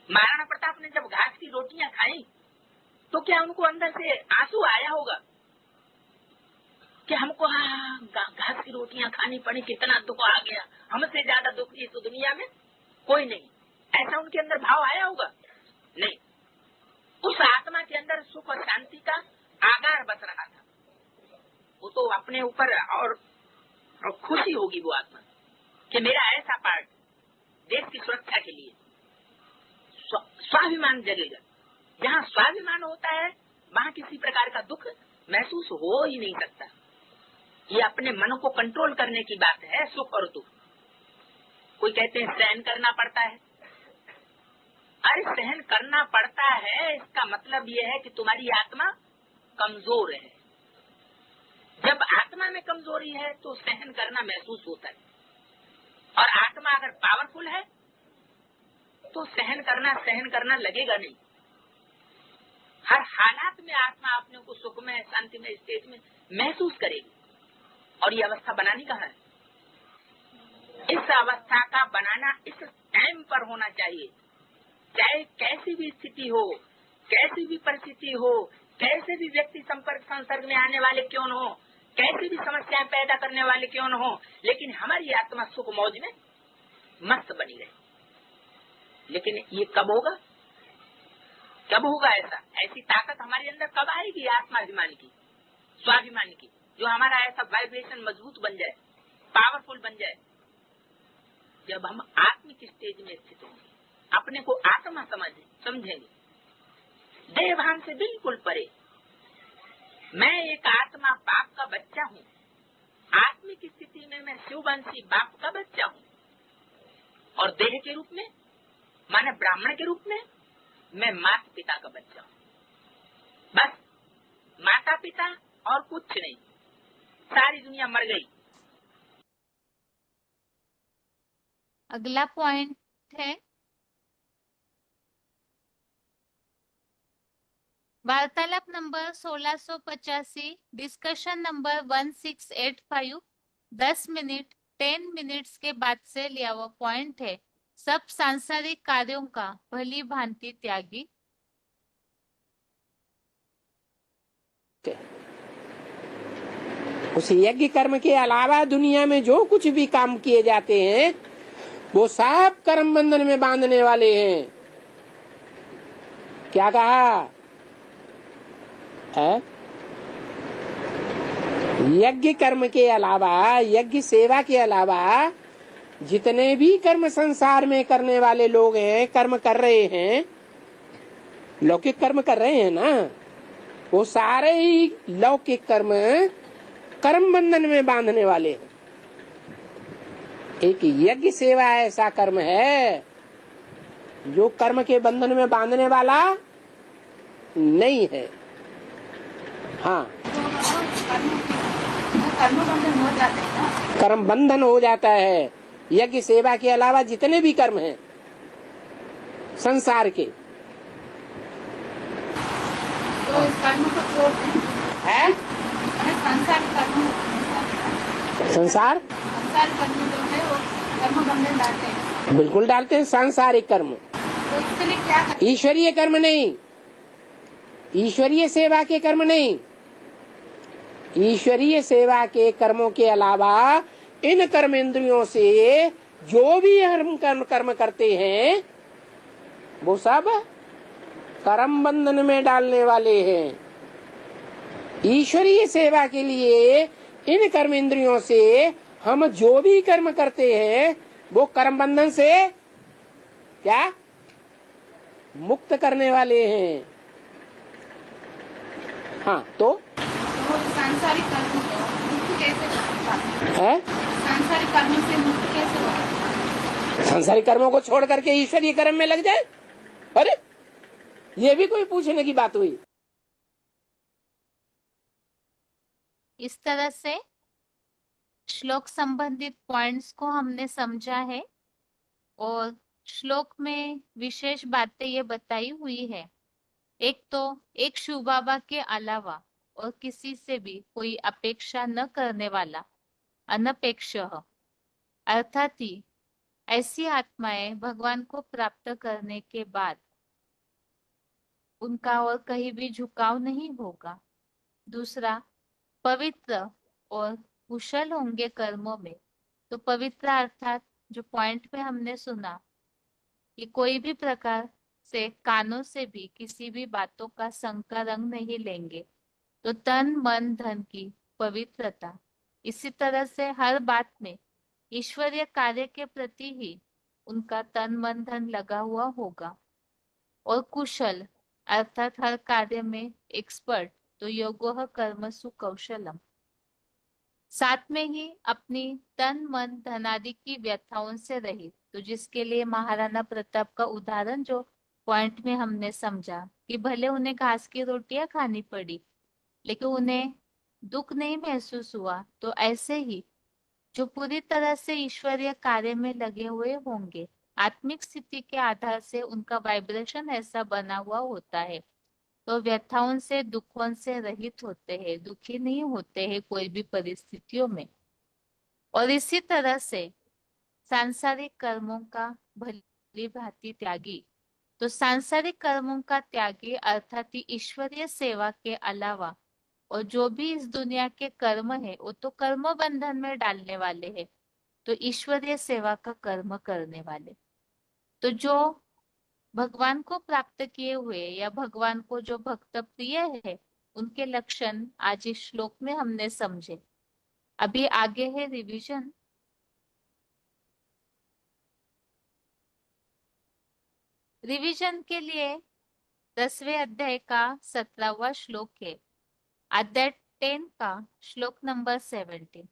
महाराणा प्रताप ने जब घास की रोटियां खाई तो क्या उनको अंदर से आंसू आया होगा कि हमको घास की रोटियां खानी पड़ी, कितना दुख आ गया, हमसे ज्यादा दुख इस दुनिया में कोई नहीं। ऐसा उनके अंदर भाव आया होगा? नहीं। उस आत्मा के अंदर सुख और शांति का आगार बस रहा था। वो तो अपने ऊपर और खुशी होगी वो आत्मा कि मेरा ऐसा पार्ट देश की सुरक्षा के लिए। स्वाभिमान जगेगा। जहाँ स्वाभिमान होता है वहाँ किसी प्रकार का दुख महसूस हो ही नहीं सकता। ये अपने मन को कंट्रोल करने की बात है, सुख और दुख। कोई कहते हैं सहन करना पड़ता है। अरे सहन करना पड़ता है, इसका मतलब ये है कि तुम्हारी आत्मा कमजोर है। जब आत्मा में कमजोरी है तो सहन करना महसूस होता है, और आत्मा अगर पावरफुल है तो सहन करना लगेगा नहीं। हर हालात में आत्मा अपने को सुख में, शांति में, स्टेट में महसूस करेगी। और ये अवस्था बनानी कहाँ है? इस अवस्था का बनाना इस टाइम पर होना चाहिए। चाहे कैसी भी स्थिति हो, कैसी भी परिस्थिति हो, कैसे भी व्यक्ति संसर्ग में आने वाले क्यों न हो, कैसी भी समस्याएं पैदा करने वाले क्यों न हो, लेकिन हमारी आत्मा सुख मौज में मस्त बनी रहे। लेकिन ये कब होगा? कब होगा ऐसा? ऐसी ताकत हमारे अंदर कब आएगी आत्माभिमान की, स्वाभिमान की, जो हमारा ऐसा वाइब्रेशन मजबूत बन जाए, पावरफुल बन जाए? जब हम आत्मिक स्टेज में स्थित होंगे, अपने को आत्मा समझेंगे, देहभान से बिल्कुल परे। मैं एक आत्मा बाप का बच्चा हूँ। आत्मिक स्थिति में मैं शिववंशी बाप का बच्चा हूँ, और देह के रूप में माने ब्राह्मण के रूप में मैं माता पिता का बच्चा हूँ। बस माता पिता और कुछ नहीं। सारी दुनिया मर गई। अगला पॉइंट है वार्तालाप number 1685, discussion number 1685, 10 minute 10 minutes के बाद से लिया हुआ पॉइंट है। सब सांसारिक कार्यों का भली भांति त्यागी। उस यज्ञ कर्म के अलावा दुनिया में जो कुछ भी काम किए जाते हैं वो सब कर्म बंधन में बांधने वाले हैं। क्या कहा? यज्ञ कर्म के अलावा, यज्ञ सेवा के अलावा जितने भी कर्म संसार में करने वाले लोग हैं, कर्म कर रहे हैं, लौकिक कर्म कर रहे हैं ना, वो सारे ही लौकिक कर्म कर्म बंधन में बांधने वाले हैं। एक यज्ञ सेवा ऐसा कर्म है जो कर्म के बंधन में बांधने वाला नहीं है। हाँ, कर्म बंधन हो जाता है। यज्ञ सेवा के अलावा जितने भी कर्म हैं संसार के, तो इस कर्म को छोड़ दें, है संसार कर्म संसार जो है वो कर्म बंधन डालते हैं, बिल्कुल डालते हैं सांसारिक कर्म, तो इसके लिए क्या करें? ईश्वरीय कर्म नहीं, ईश्वरीय सेवा के कर्म नहीं। ईश्वरीय सेवा के कर्मों के अलावा इन कर्म इंद्रियों से जो भी हम कर्म करते हैं वो सब कर्म बंधन में डालने वाले हैं। ईश्वरीय सेवा के लिए इन कर्म इंद्रियों से हम जो भी कर्म करते हैं वो कर्म बंधन से क्या मुक्त करने वाले हैं। हाँ तो वो सांसारिक कर्म से मुक्त कैसे होगा? है सांसारिक कर्म से मुक्त कैसे होगा? सांसारिक कर्मों को छोड़ करके ईश्वरीय कर्म में लग जाए। अरे ये भी कोई पूछने की बात हुई? इस तरह से श्लोक संबंधित पॉइंट्स को हमने समझा है और श्लोक में विशेष बातें ये बताई हुई है। एक तो एक शिव बाबा के अलावा और किसी से भी कोई अपेक्षा न करने वाला अनपेक्ष अर्थात ही ऐसी आत्माएं भगवान को प्राप्त करने के बाद उनका और कहीं भी झुकाव नहीं होगा। दूसरा, पवित्र और कुशल होंगे कर्मों में। तो पवित्र अर्थात जो पॉइंट पे हमने सुना कि कोई भी प्रकार से कानों से भी किसी भी बातों का संका रंग नहीं लेंगे। तो तन मन धन की पवित्रता, इसी तरह से हर बात में ईश्वरीय कार्य के प्रति ही उनका तन मन धन लगा हुआ होगा। और कुशल अर्थात हर कार्य में एक्सपर्ट, तो योगोह कर्मसु कौशलम। साथ में ही अपनी तन मन धन आदि की व्यथाओं से रहित, तो जिसके लिए महाराणा प्रताप का उदाहरण जो पॉइंट में हमने समझा कि भले उन्हें घास की रोटियां खानी पड़ी लेकिन उन्हें दुख नहीं महसूस हुआ। तो ऐसे ही जो पूरी तरह से ईश्वरीय कार्य में लगे हुए होंगे, आत्मिक स्थिति के आधार से उनका वाइब्रेशन ऐसा बना हुआ होता है, तो व्यथाओं से दुखों से रहित होते हैं, दुखी नहीं होते हैं कोई भी परिस्थितियों में। और इसी तरह से सांसारिक कर्मों का भली भांति त्यागी, तो सांसारिक कर्मों का त्यागी अर्थात ईश्वरीय सेवा के अलावा और जो भी इस दुनिया के कर्म है वो तो कर्म बंधन में डालने वाले हैं, तो ईश्वरीय सेवा का कर्म करने वाले, तो जो भगवान को प्राप्त किए हुए या भगवान को जो भक्त प्रिय है उनके लक्षण आज इस श्लोक में हमने समझे। अभी आगे है रिवीजन। रिवीजन के लिए 10वें अध्याय का 17वां श्लोक है, अध्याय 10 का श्लोक नंबर 17।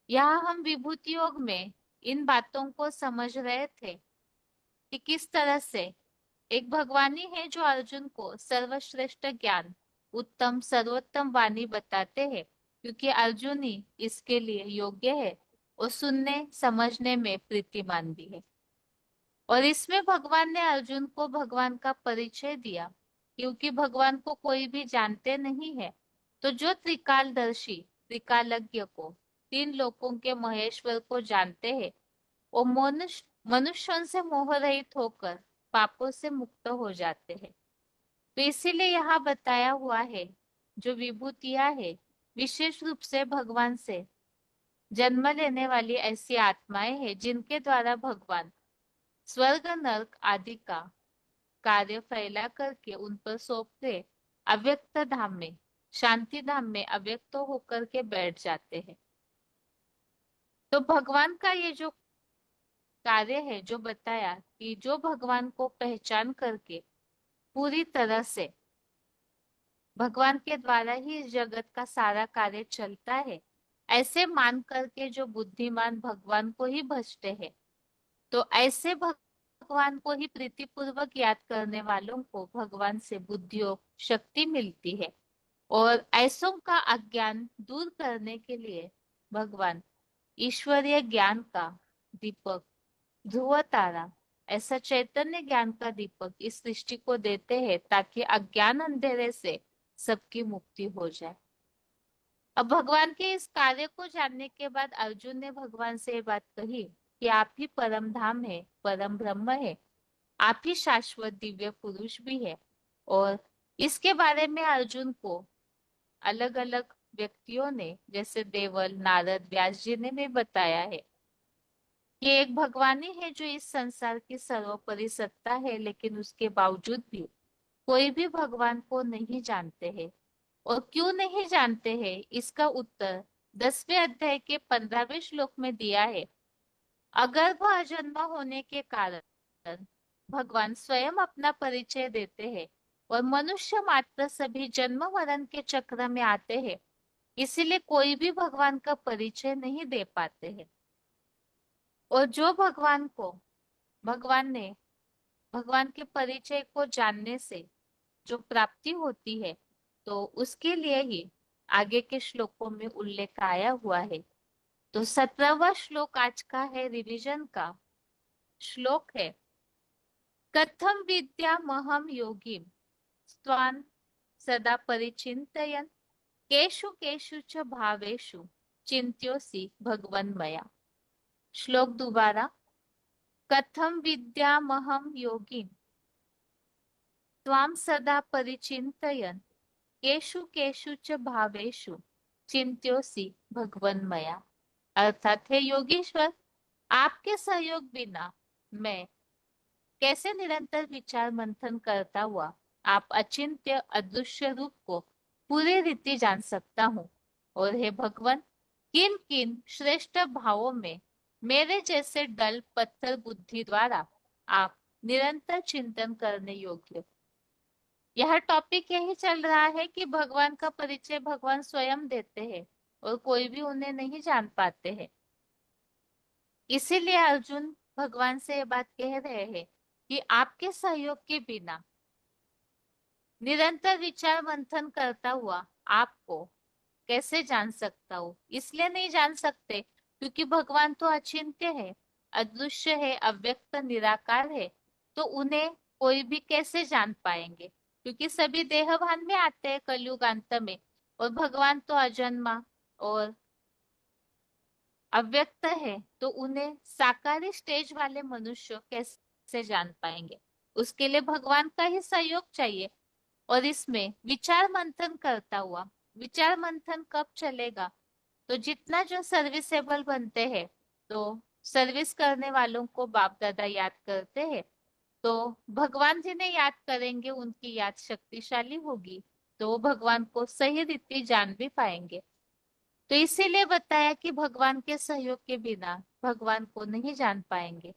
यहाँ हम विभूति योग में इन बातों को समझ रहे थे कि किस तरह से एक भगवानी है जो अर्जुन को सर्वश्रेष्ठ ज्ञान उत्तम सर्वोत्तम वाणी बताते हैं, क्योंकि अर्जुन ही इसके लिए योग्य है और सुनने समझने में प्रीतिमान भी है। और इसमें भगवान ने अर्जुन को भगवान का परिचय दिया, क्योंकि भगवान को कोई भी जानते नहीं है। तो जो त्रिकालदर्शी त्रिकालज्ञ को, तीन लोकों के महेश्वर को जानते हैं, वो मनुष्यों से मोह रहित होकर पापों से मुक्त हो जाते हैं। तो इसीलिए यहाँ बताया हुआ है जो विभूतियां है विशेष रूप से भगवान से जन्म लेने वाली ऐसी आत्माएं हैं जिनके द्वारा भगवान स्वर्ग नरक आदि का कार्य फैला करके उन पर सौंपते अव्यक्त धाम में, शांति धाम में अव्यक्त होकर के बैठ जाते हैं। तो भगवान का ये जो कार्य है जो बताया कि जो भगवान को पहचान करके पूरी तरह से भगवान के द्वारा ही इस जगत का सारा कार्य चलता है, ऐसे मान करके जो बुद्धिमान भगवान को ही भजते हैं, तो ऐसे भगवान को ही प्रीतिपूर्वक याद करने वालों को भगवान से बुद्धि और शक्ति मिलती है। और ऐसों का अज्ञान दूर करने के लिए भगवान ईश्वरीय ज्ञान का दीपक ध्रुव तारा ऐसा चैतन्य ज्ञान का दीपक इस सृष्टि को देते हैं ताकि अज्ञान अंधेरे से सबकी मुक्ति हो जाए। अब भगवान के इस कार्य को जानने के बाद अर्जुन ने भगवान से ये बात कही कि आप ही परम धाम है, परम ब्रह्म है, आप ही शाश्वत दिव्य पुरुष भी है। और इसके बारे में अर्जुन को अलग अलग व्यक्तियों ने, जैसे देवल, नारद, व्यास जी ने भी बताया है कि एक भगवान ही है जो इस संसार की सर्वोपरि सत्ता है, लेकिन उसके बावजूद भी कोई भी भगवान को नहीं जानते हैं। और क्यों नहीं जानते हैं, इसका उत्तर 10वें अध्याय के 15वें श्लोक में दिया है। अगर वह अजन्मा होने के कारण भगवान स्वयं अपना परिचय देते हैं और मनुष्य मात्र सभी जन्म मरण के चक्र में आते हैं, इसीलिए कोई भी भगवान का परिचय नहीं दे पाते हैं। और जो भगवान ने भगवान के परिचय को जानने से जो प्राप्ति होती है, तो उसके लिए ही आगे के श्लोकों में उल्लेख आया हुआ है। तो 17वां श्लोक आज का है रिवीजन का श्लोक है, कथम विद्यामहं योगिं त्वां सदा परिचिन्तयन् केषु केषु च भावेषु चिन्त्योऽसि भगवन्मया। श्लोक दोबारा, कथम विद्यामहं योगिं त्वां सदा परिचिन्तयन् केषु केषु च भावेषु चिन्त्योऽसि भगवन्मया। अर्थात हे योगीश्वर, आपके सहयोग बिना मैं कैसे निरंतर विचार मंथन करता हुआ आप अचिंत्य अदृश्य रूप को पूरी रीति जान सकता हूँ। और हे भगवान, किन किन श्रेष्ठ भावों में मेरे जैसे डल पत्थर बुद्धि द्वारा आप निरंतर चिंतन करने योग्य। यह टॉपिक यही चल रहा है कि भगवान का परिचय भगवान स्वयं देते हैं और कोई भी उन्हें नहीं जान पाते हैं। इसीलिए अर्जुन भगवान से ये बात कह रहे हैं कि आपके सहयोग के बिना निरंतर विचार मंथन करता हुआ आपको कैसे जान सकता हूँ। इसलिए नहीं जान सकते क्योंकि भगवान तो अचिंत्य है, अदृश्य है, अव्यक्त निराकार है, तो उन्हें कोई भी कैसे जान पाएंगे, क्योंकि सभी देहभान में आते हैं कलयुग अंत में। और भगवान तो अजन्मा और अव्यक्त है, तो उन्हें साकारी स्टेज वाले मनुष्य कैसे जान पाएंगे। उसके लिए भगवान का ही सहयोग चाहिए। और इसमें विचार मंथन करता हुआ, विचार मंथन कब चलेगा, तो जितना जो सर्विसेबल बनते हैं, तो सर्विस करने वालों को बाप दादा याद करते हैं, तो भगवान जिन्हें याद करेंगे उनकी याद शक्तिशाली होगी, तो वो भगवान को सही रीति जान भी पाएंगे। तो इसीलिए बताया कि भगवान के सहयोग के बिना भगवान को नहीं जान पाएंगे,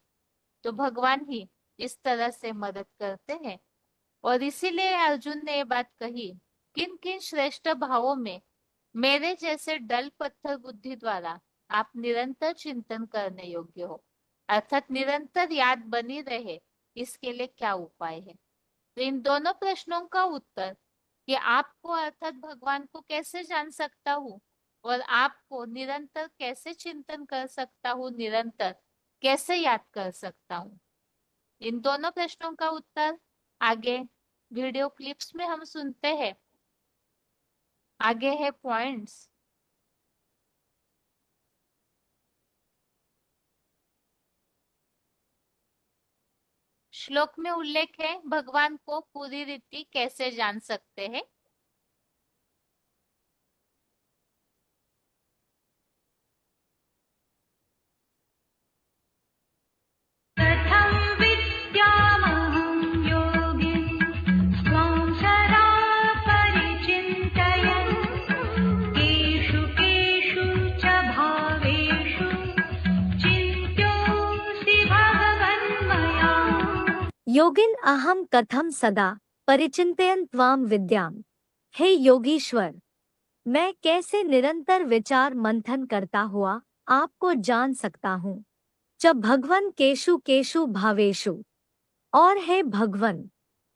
तो भगवान ही इस तरह से मदद करते हैं। और इसीलिए अर्जुन ने ये बात कही, किन किन श्रेष्ठ भावों में मेरे जैसे डल पत्थर बुद्धि द्वारा आप निरंतर चिंतन करने योग्य हो, अर्थात निरंतर याद बनी रहे, इसके लिए क्या उपाय है। तो इन दोनों प्रश्नों का उत्तर कि आपको अर्थात भगवान को कैसे जान सकता हूँ और आपको निरंतर कैसे चिंतन कर सकता हूँ, निरंतर कैसे याद कर सकता हूँ, इन दोनों प्रश्नों का उत्तर आगे वीडियो क्लिप्स में हम सुनते हैं। आगे है पॉइंट्स। श्लोक में उल्लेख है भगवान को पूरी रीति कैसे जान सकते हैं। कथं विद्यामहं योगिं त्वां सदा परिचिन्तयन् केषु केषु च भावेषु चिन्त्योऽसि भगवन्मया। योगिन अहम कथम सदा परिचिन्तयन् त्वां विद्याम। हे योगीश्वर, मैं कैसे निरंतर विचार मंथन करता हुआ आपको जान सकता हूँ। जब भगवन केशु केशु भावेशु, और हे भगवन,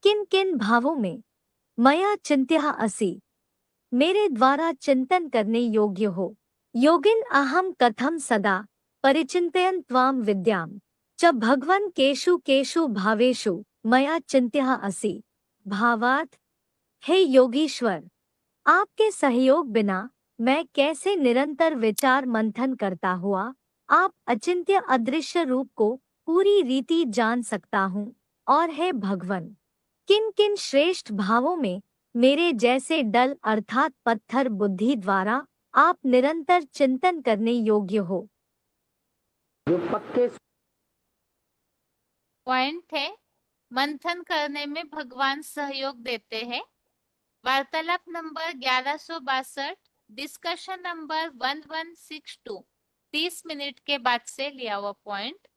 किन किन भावों में मया चिंत्या असि, मेरे द्वारा चिंतन करने योग्य हो। योगिन अहम कथम सदा परिचिन्तयन् त्वां विद्याम। च भगवन् केषु केषु भावेषु मया चिन्त्यः असि। भावार्थ, हे योगीश्वर, आपके सहयोग बिना मैं कैसे निरंतर विचार मंथन करता हुआ आप अचिंत्य अदृश्य रूप को पूरी रीति जान सकता हूँ। और हे भगवन, किन किन श्रेष्ठ भावों में मेरे जैसे डल अर्थात पत्थर बुद्धि द्वारा आप निरंतर चिंतन करने योग्य हो। जो पक्के पॉइंट है, मंथन करने में भगवान सहयोग देते हैं। वार्तालाप नंबर 1162, डिस्कशन नंबर 1162, 30 मिनट के बाद से लिया हुआ पॉइंट।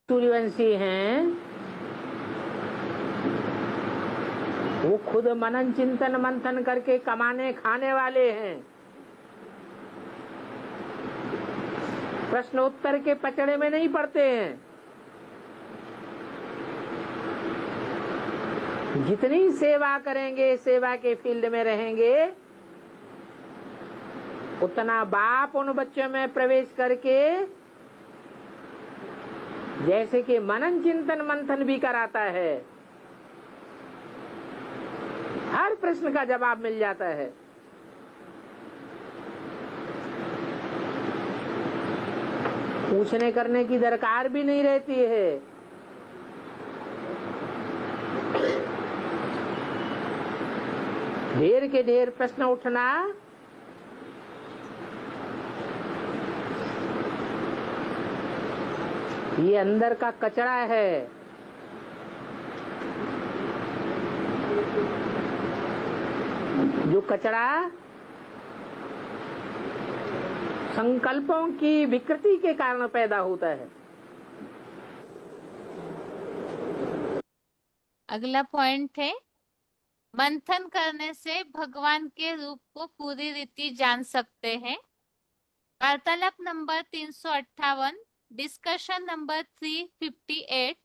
सूर्यवंशी हैं, वो खुद मनन चिंतन मंथन करके कमाने खाने वाले हैं। प्रश्नोत्तर के पचड़े में नहीं पड़ते हैं। जितनी सेवा करेंगे, सेवा के फील्ड में रहेंगे, उतना बाप उन बच्चों में प्रवेश करके जैसे कि मनन चिंतन मंथन भी कराता है, हर प्रश्न का जवाब मिल जाता है। पूछने करने की दरकार भी नहीं रहती है। ढेर के ढेर प्रश्न उठना ये अंदर का कचरा है। जो कचरा संकल्पों की विकृति के कारण पैदा होता है। अगला पॉइंट है, मंथन करने से भगवान के रूप को पूरी रीति जान सकते हैं। वार्तालाप नंबर 358, डिस्कशन नंबर 358,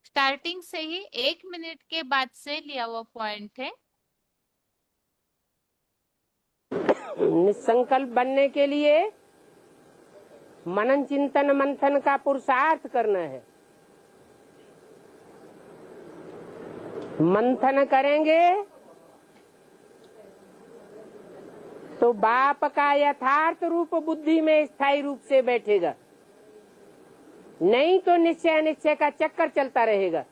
स्टार्टिंग से ही 1 मिनट के बाद से लिया हुआ पॉइंट है। निसंकल्प बनने के लिए मनन चिंतन मंथन का पुरुषार्थ करना है। मंथन करेंगे तो बाप का यथार्थ रूप बुद्धि में स्थायी रूप से बैठेगा, नहीं तो निश्चय निश्चय का चक्कर चलता रहेगा।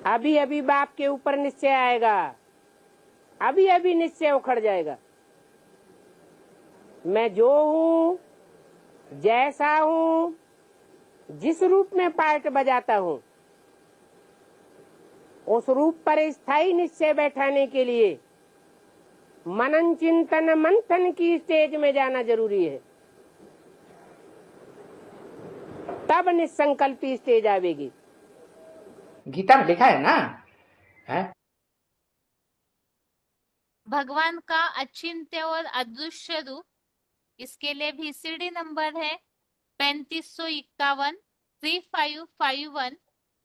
अभी अभी बाप के ऊपर निश्चय आएगा, अभी अभी निश्चय उखड़ जाएगा। मैं जो हूँ, जैसा हूँ, जिस रूप में पार्ट बजाता हूँ, उस रूप पर स्थायी निश्चय बैठाने के लिए मनन चिंतन मंथन की स्टेज में जाना जरूरी है। तब निसंकल्पी स्टेज आवेगी। गीता में लिखा है ना, है? भगवान का अचिंत्य और अदृश्य रूप, इसके लिए भी सीडी नंबर है 3551 3551,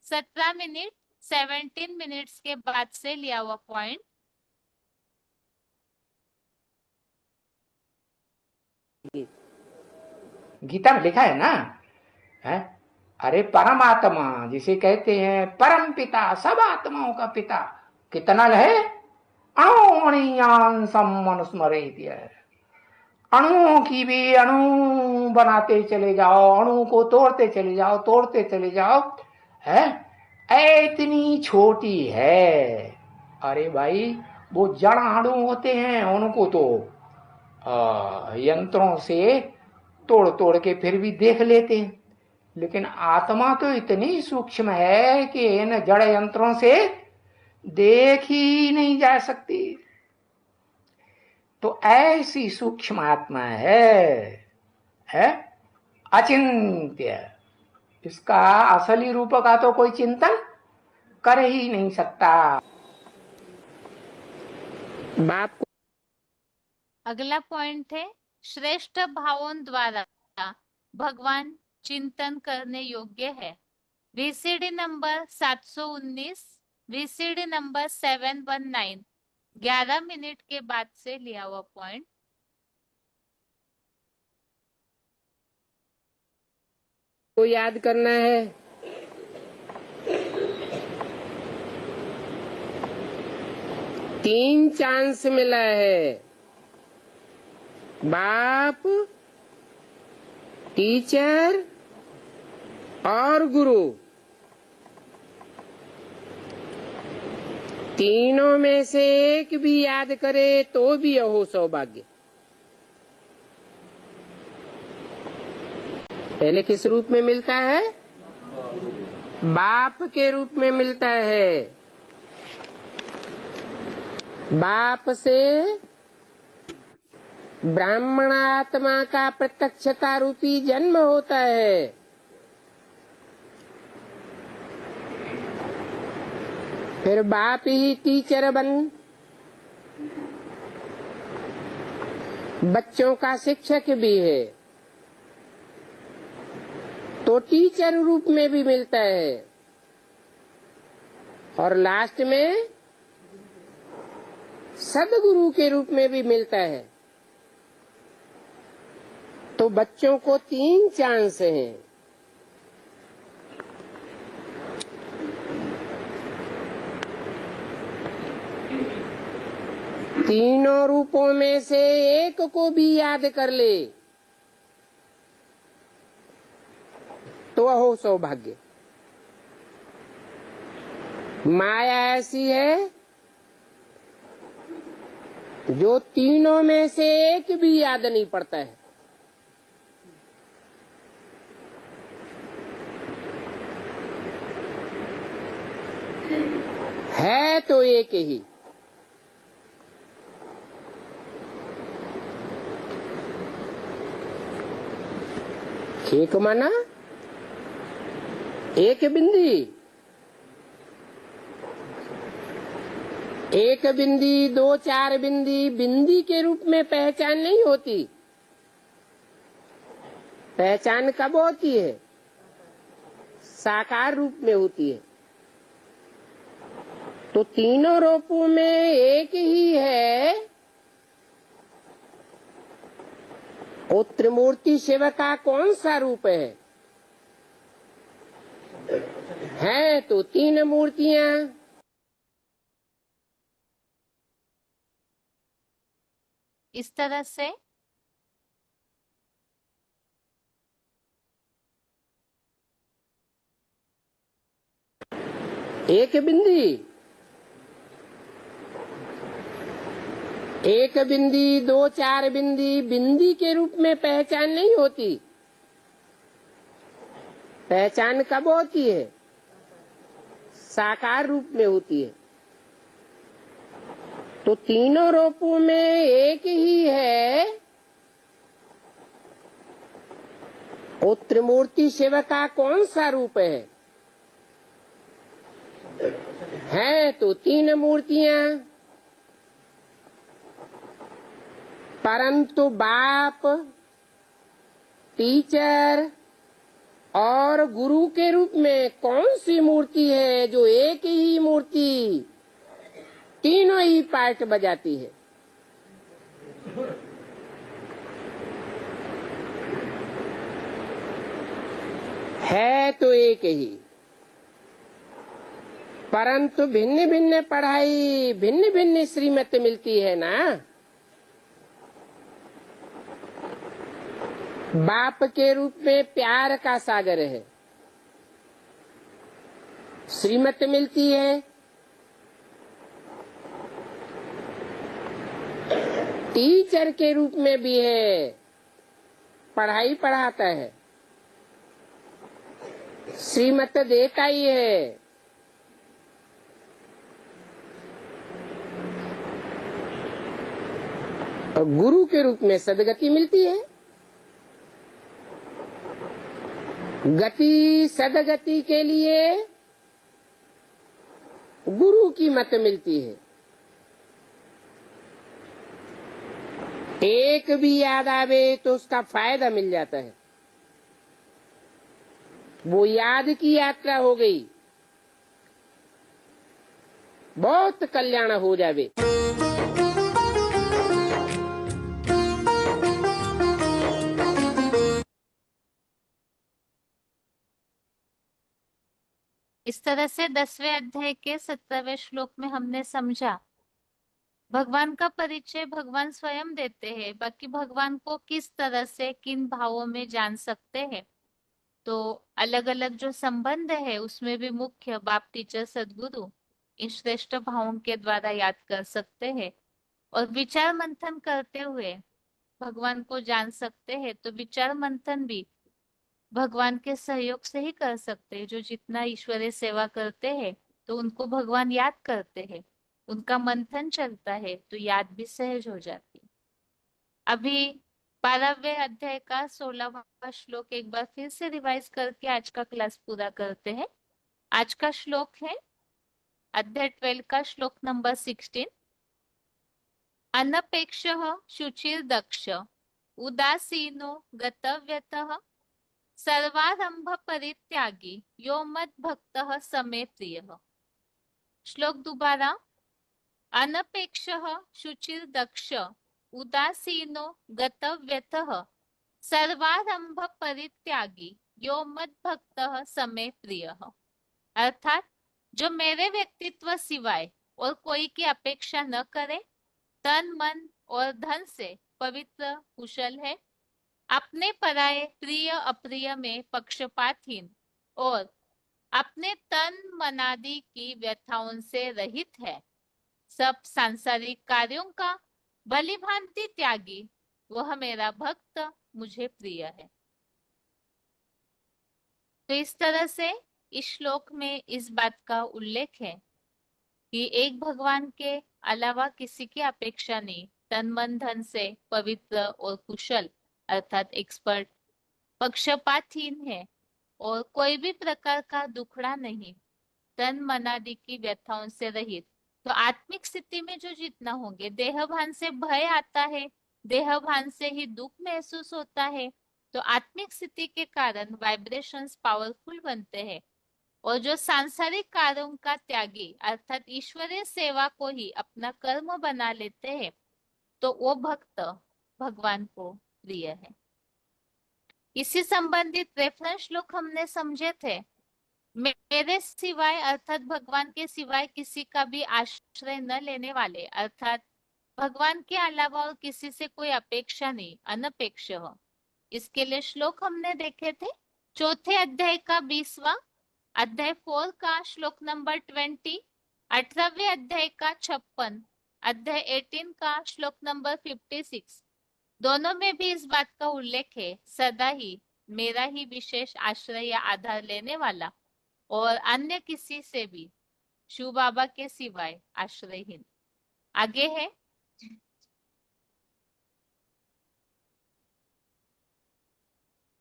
17 मिनट 17 मिनट्स के बाद से लिया हुआ पॉइंट। गीता में लिखा है ना, है? अरे परमात्मा जिसे कहते हैं परम पिता, सब आत्माओं का पिता, कितना है? अणुयान समनुस्मरेत। अणुओं की भी अणु बनाते चले जाओ, अणु को तोड़ते चले जाओ, तोड़ते चले जाओ, है? इतनी छोटी है। अरे भाई, वो जड़ अणु होते हैं, उनको तो यंत्रों से तोड़ तोड़ के फिर भी देख लेते हैं, लेकिन आत्मा तो इतनी सूक्ष्म है कि इन जड़ यंत्रों से देख ही नहीं जा सकती। तो ऐसी सूक्ष्म आत्मा है अचिंत्य। इसका असली रूप का तो कोई चिंतन कर ही नहीं सकता। बाप को अगला पॉइंट है, श्रेष्ठ भावों द्वारा भगवान चिंतन करने योग्य है। VCD number 719, VCD number 719, 11 minute के बाद से लिया हुआ पॉइंट। को याद करना है। तीन चांस मिला है, बाप, टीचर और गुरु। तीनों में से एक भी याद करे तो भी अहो सौभाग्य। पहले किस रूप में मिलता है? बाप के रूप में मिलता है। बाप से ब्राह्मण आत्मा का प्रत्यक्षता रूपी जन्म होता है। फिर बाप ही टीचर बन बच्चों का शिक्षक भी है, तो टीचर रूप में भी मिलता है। और लास्ट में सदगुरु के रूप में भी मिलता है। तो बच्चों को तीन चांस हैं। तीनों रूपों में से एक को भी याद कर ले तो हो सौभाग्य। माया ऐसी है जो तीनों में से एक भी याद नहीं पड़ता है तो एक ही। एक माना एक बिंदी, एक बिंदी, दो चार बिंदी। बिंदी के रूप में पहचान नहीं होती। पहचान कब होती है? साकार रूप में होती है। तो तीनों रूपों में एक ही है। वो त्रिमूर्ति शिव का कौन सा रूप है तो तीन मूर्तियां। इस तरह से एक बिंदी, एक बिंदी, दो चार बिंदी। बिंदी के रूप में पहचान नहीं होती। पहचान कब होती है? साकार रूप में होती है। तो तीनों रूपों में एक ही है। वो त्रिमूर्ति शिव का कौन सा रूप है तो तीन मूर्तियां। परंतु बाप, टीचर और गुरु के रूप में कौन सी मूर्ति है जो एक ही मूर्ति तीनों ही पार्ट बजाती है तो एक ही। परंतु भिन्न भिन्न पढ़ाई, भिन्न भिन्न श्रीमत मिलती है ना। बाप के रूप में प्यार का सागर है, श्रीमत मिलती है। टीचर के रूप में भी है, पढ़ाई पढ़ाता है, श्रीमत देता ही है। और गुरु के रूप में सदगति मिलती है। गति सदगति के लिए गुरु की मत मिलती है। एक भी याद आवे तो उसका फायदा मिल जाता है। वो याद की यात्रा हो गई, बहुत कल्याण हो जावे। इस तरह से 10वें अध्याय के 17वें श्लोक में हमने समझा भगवान का परिचय भगवान स्वयं देते हैं, बाकी भगवान को किस तरह से किन भावों में जान सकते हैं। तो अलग अलग जो संबंध है उसमें भी मुख्य बाप टीचर सदगुरु इन श्रेष्ठ भावों के द्वारा याद कर सकते हैं और विचार मंथन करते हुए भगवान को जान सकते हैं। तो विचार मंथन भी भगवान के सहयोग से ही कर सकते हैं। जो जितना ईश्वरीय सेवा करते हैं तो उनको भगवान याद करते हैं, उनका मंथन चलता है तो याद भी सहज हो जाती है। अभी 12वें अध्याय का 16वां श्लोक एक बार फिर से रिवाइज करके आज का क्लास पूरा करते हैं। आज का श्लोक है अध्याय 12 का श्लोक नंबर 16। अनपेक्षः शुचिर्दक्ष उदासीनो गतव्यतः सर्वारंभ परित्यागी यो मद भक्तः समे प्रियः। श्लोक दोबारा। अनपेक्षः शुचिर्दक्ष उदासीनो गतव्यतः सर्वारंभ परित्यागी यो मद भक्तः समे प्रियः। अर्थात जो मेरे व्यक्तित्व सिवाय और कोई की अपेक्षा न करे, तन मन और धन से पवित्र कुशल है, अपने पराये प्रिय अप्रिय में पक्षपातहीन और अपने तन मनादि की व्यथाओं से रहित है, सब सांसारिक कार्यों का भली भांति त्यागी, वह मेरा भक्त मुझे प्रिय है। तो इस तरह से इस श्लोक में इस बात का उल्लेख है कि एक भगवान के अलावा किसी की अपेक्षा नहीं, तन मन धन से पवित्र और कुशल अर्थात एक्सपर्ट, पक्षपातहीन है और कोई भी प्रकार का दुखड़ा नहीं, तन मनादि की व्यथाओं से रहित। तो आत्मिक स्थिति में जो जितना होंगे, देह भान से भय आता है, देह भान से ही दुख महसूस होता है, तो आत्मिक स्थिति के कारण वाइब्रेशंस पावरफुल बनते हैं और जो सांसारिक कार्यों का त्यागी अर्थात ईश्वरीय सेवा को ही अपना कर्म बना लेते हैं, तो वो भक्त भगवान को प्रिय है। इसी संबंधित रेफरेंस श्लोक हमने समझे थे। मेरे सिवाय अर्थात भगवान के सिवाय किसी का भी आश्रय न लेने वाले, अर्थात भगवान के अलावा और किसी से कोई अपेक्षा नहीं, अनपेक्ष हो। इसके लिए श्लोक हमने देखे थे। चौथे अध्याय का 20वां, अध्याय 4 का श्लोक नंबर 20, 18वें अध्याय का 56, अध्याय 18 का श्लोक नंबर 56, दोनों में भी इस बात का उल्लेख है, सदा ही मेरा ही विशेष आश्रय या आधार लेने वाला और अन्य किसी से भी शिव बाबा के सिवाय आश्रयहीन। आगे है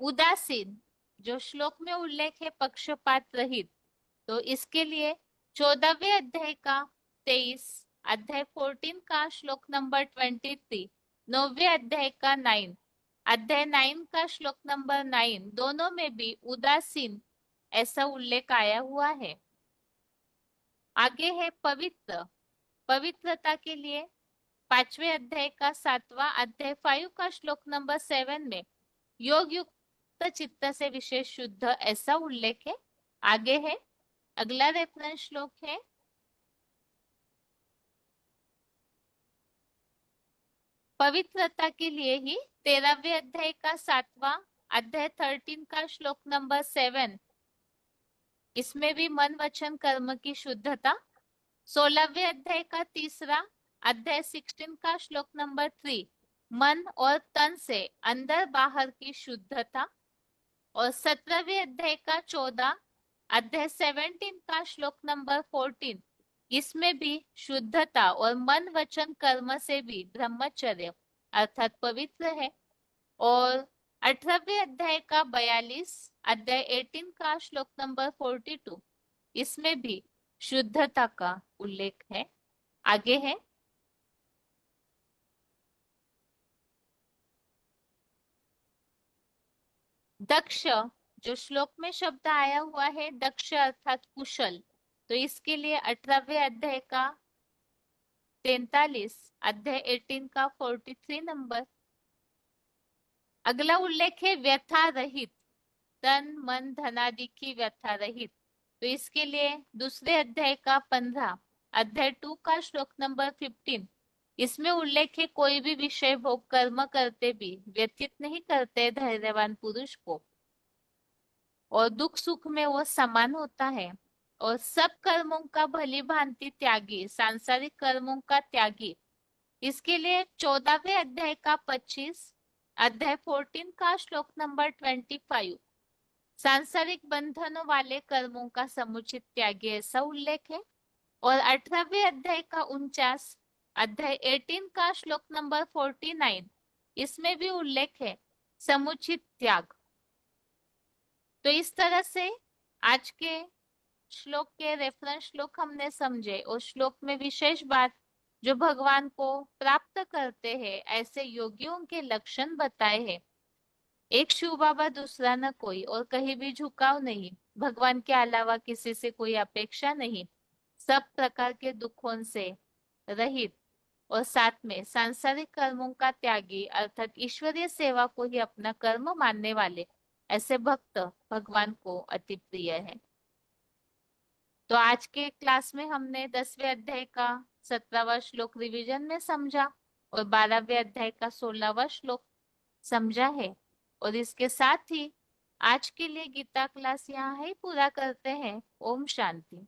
उदासीन, जो श्लोक में उल्लेख है पक्षपात रहित। तो इसके लिए 14वें अध्याय का 23, अध्याय 14 का श्लोक नंबर 23, 9वें अध्याय का 9, अध्याय 9 का श्लोक नंबर 9, दोनों में भी उदासीन ऐसा उल्लेख आया हुआ है। आगे है पवित्र, पवित्रता के लिए 5वें अध्याय का 7वां, अध्याय 5 का श्लोक नंबर 7 में योग युक्त चित्त से विशेष शुद्ध ऐसा उल्लेख है। आगे है अगला रेफरेंस श्लोक है पवित्रता के लिए ही 13वें अध्याय का 7वां, अध्याय 13 का श्लोक नंबर 7, इसमें भी मन वचन कर्म की शुद्धता। 16वें अध्याय का 3रा, अध्याय 16 का श्लोक नंबर 3, मन और तन से अंदर बाहर की शुद्धता। और 17वें अध्याय का 14, अध्याय 17 का श्लोक नंबर 14, इसमें भी शुद्धता और मन वचन कर्म से भी ब्रह्मचर्य अर्थात पवित्र है। और 18वें अध्याय का 42, अध्याय 18 का श्लोक नंबर 42, इसमें भी शुद्धता का उल्लेख है। आगे है दक्ष, जो श्लोक में शब्द आया हुआ है दक्ष अर्थात कुशल। तो इसके लिए 18वें अध्याय का 43, अध्याय 18 का 43 नंबर। अगला उल्लेख है व्यथा रहित, तन मन धनादि की व्यथा रहित। तो इसके लिए दूसरे अध्याय का 15, अध्याय 2 का श्लोक नंबर 15, इसमें उल्लेख है कोई भी विषय भोग कर्म करते भी व्यतीत नहीं करते धैर्यवान पुरुष को, और दुख सुख में वो समान होता है, और सब कर्मों का भली भांति त्यागी, सांसारिक कर्मों का त्यागी। इसके लिए 14वें अध्याय का 25, अध्याय 14 का श्लोक नंबर 25, सांसारिक बंधनों वाले कर्मों का समुचित त्यागी, ऐसा उल्लेख है। और 18वें अध्याय का 49, अध्याय 18 का श्लोक नंबर 49, इसमें भी उल्लेख है समुचित त्याग। तो इस तरह से आज के श्लोक के रेफरेंस श्लोक हमने समझे, और श्लोक में विशेष बात जो भगवान को प्राप्त करते हैं ऐसे योगियों के लक्षण बताए हैं। एक शिव बाबा, दूसरा न कोई, और कहीं भी झुकाव नहीं, भगवान के अलावा किसी से कोई अपेक्षा नहीं, सब प्रकार के दुखों से रहित, और साथ में सांसारिक कर्मों का त्यागी अर्थात ईश्वरीय सेवा को ही अपना कर्म मानने वाले ऐसे भक्त भगवान को अति प्रिय है। तो आज के क्लास में हमने 10वें अध्याय का 17वां श्लोक रिवीजन में समझा, और 12वें अध्याय का 16वां श्लोक समझा है। और इसके साथ ही आज के लिए गीता क्लास यहाँ ही पूरा करते हैं। ओम शांति।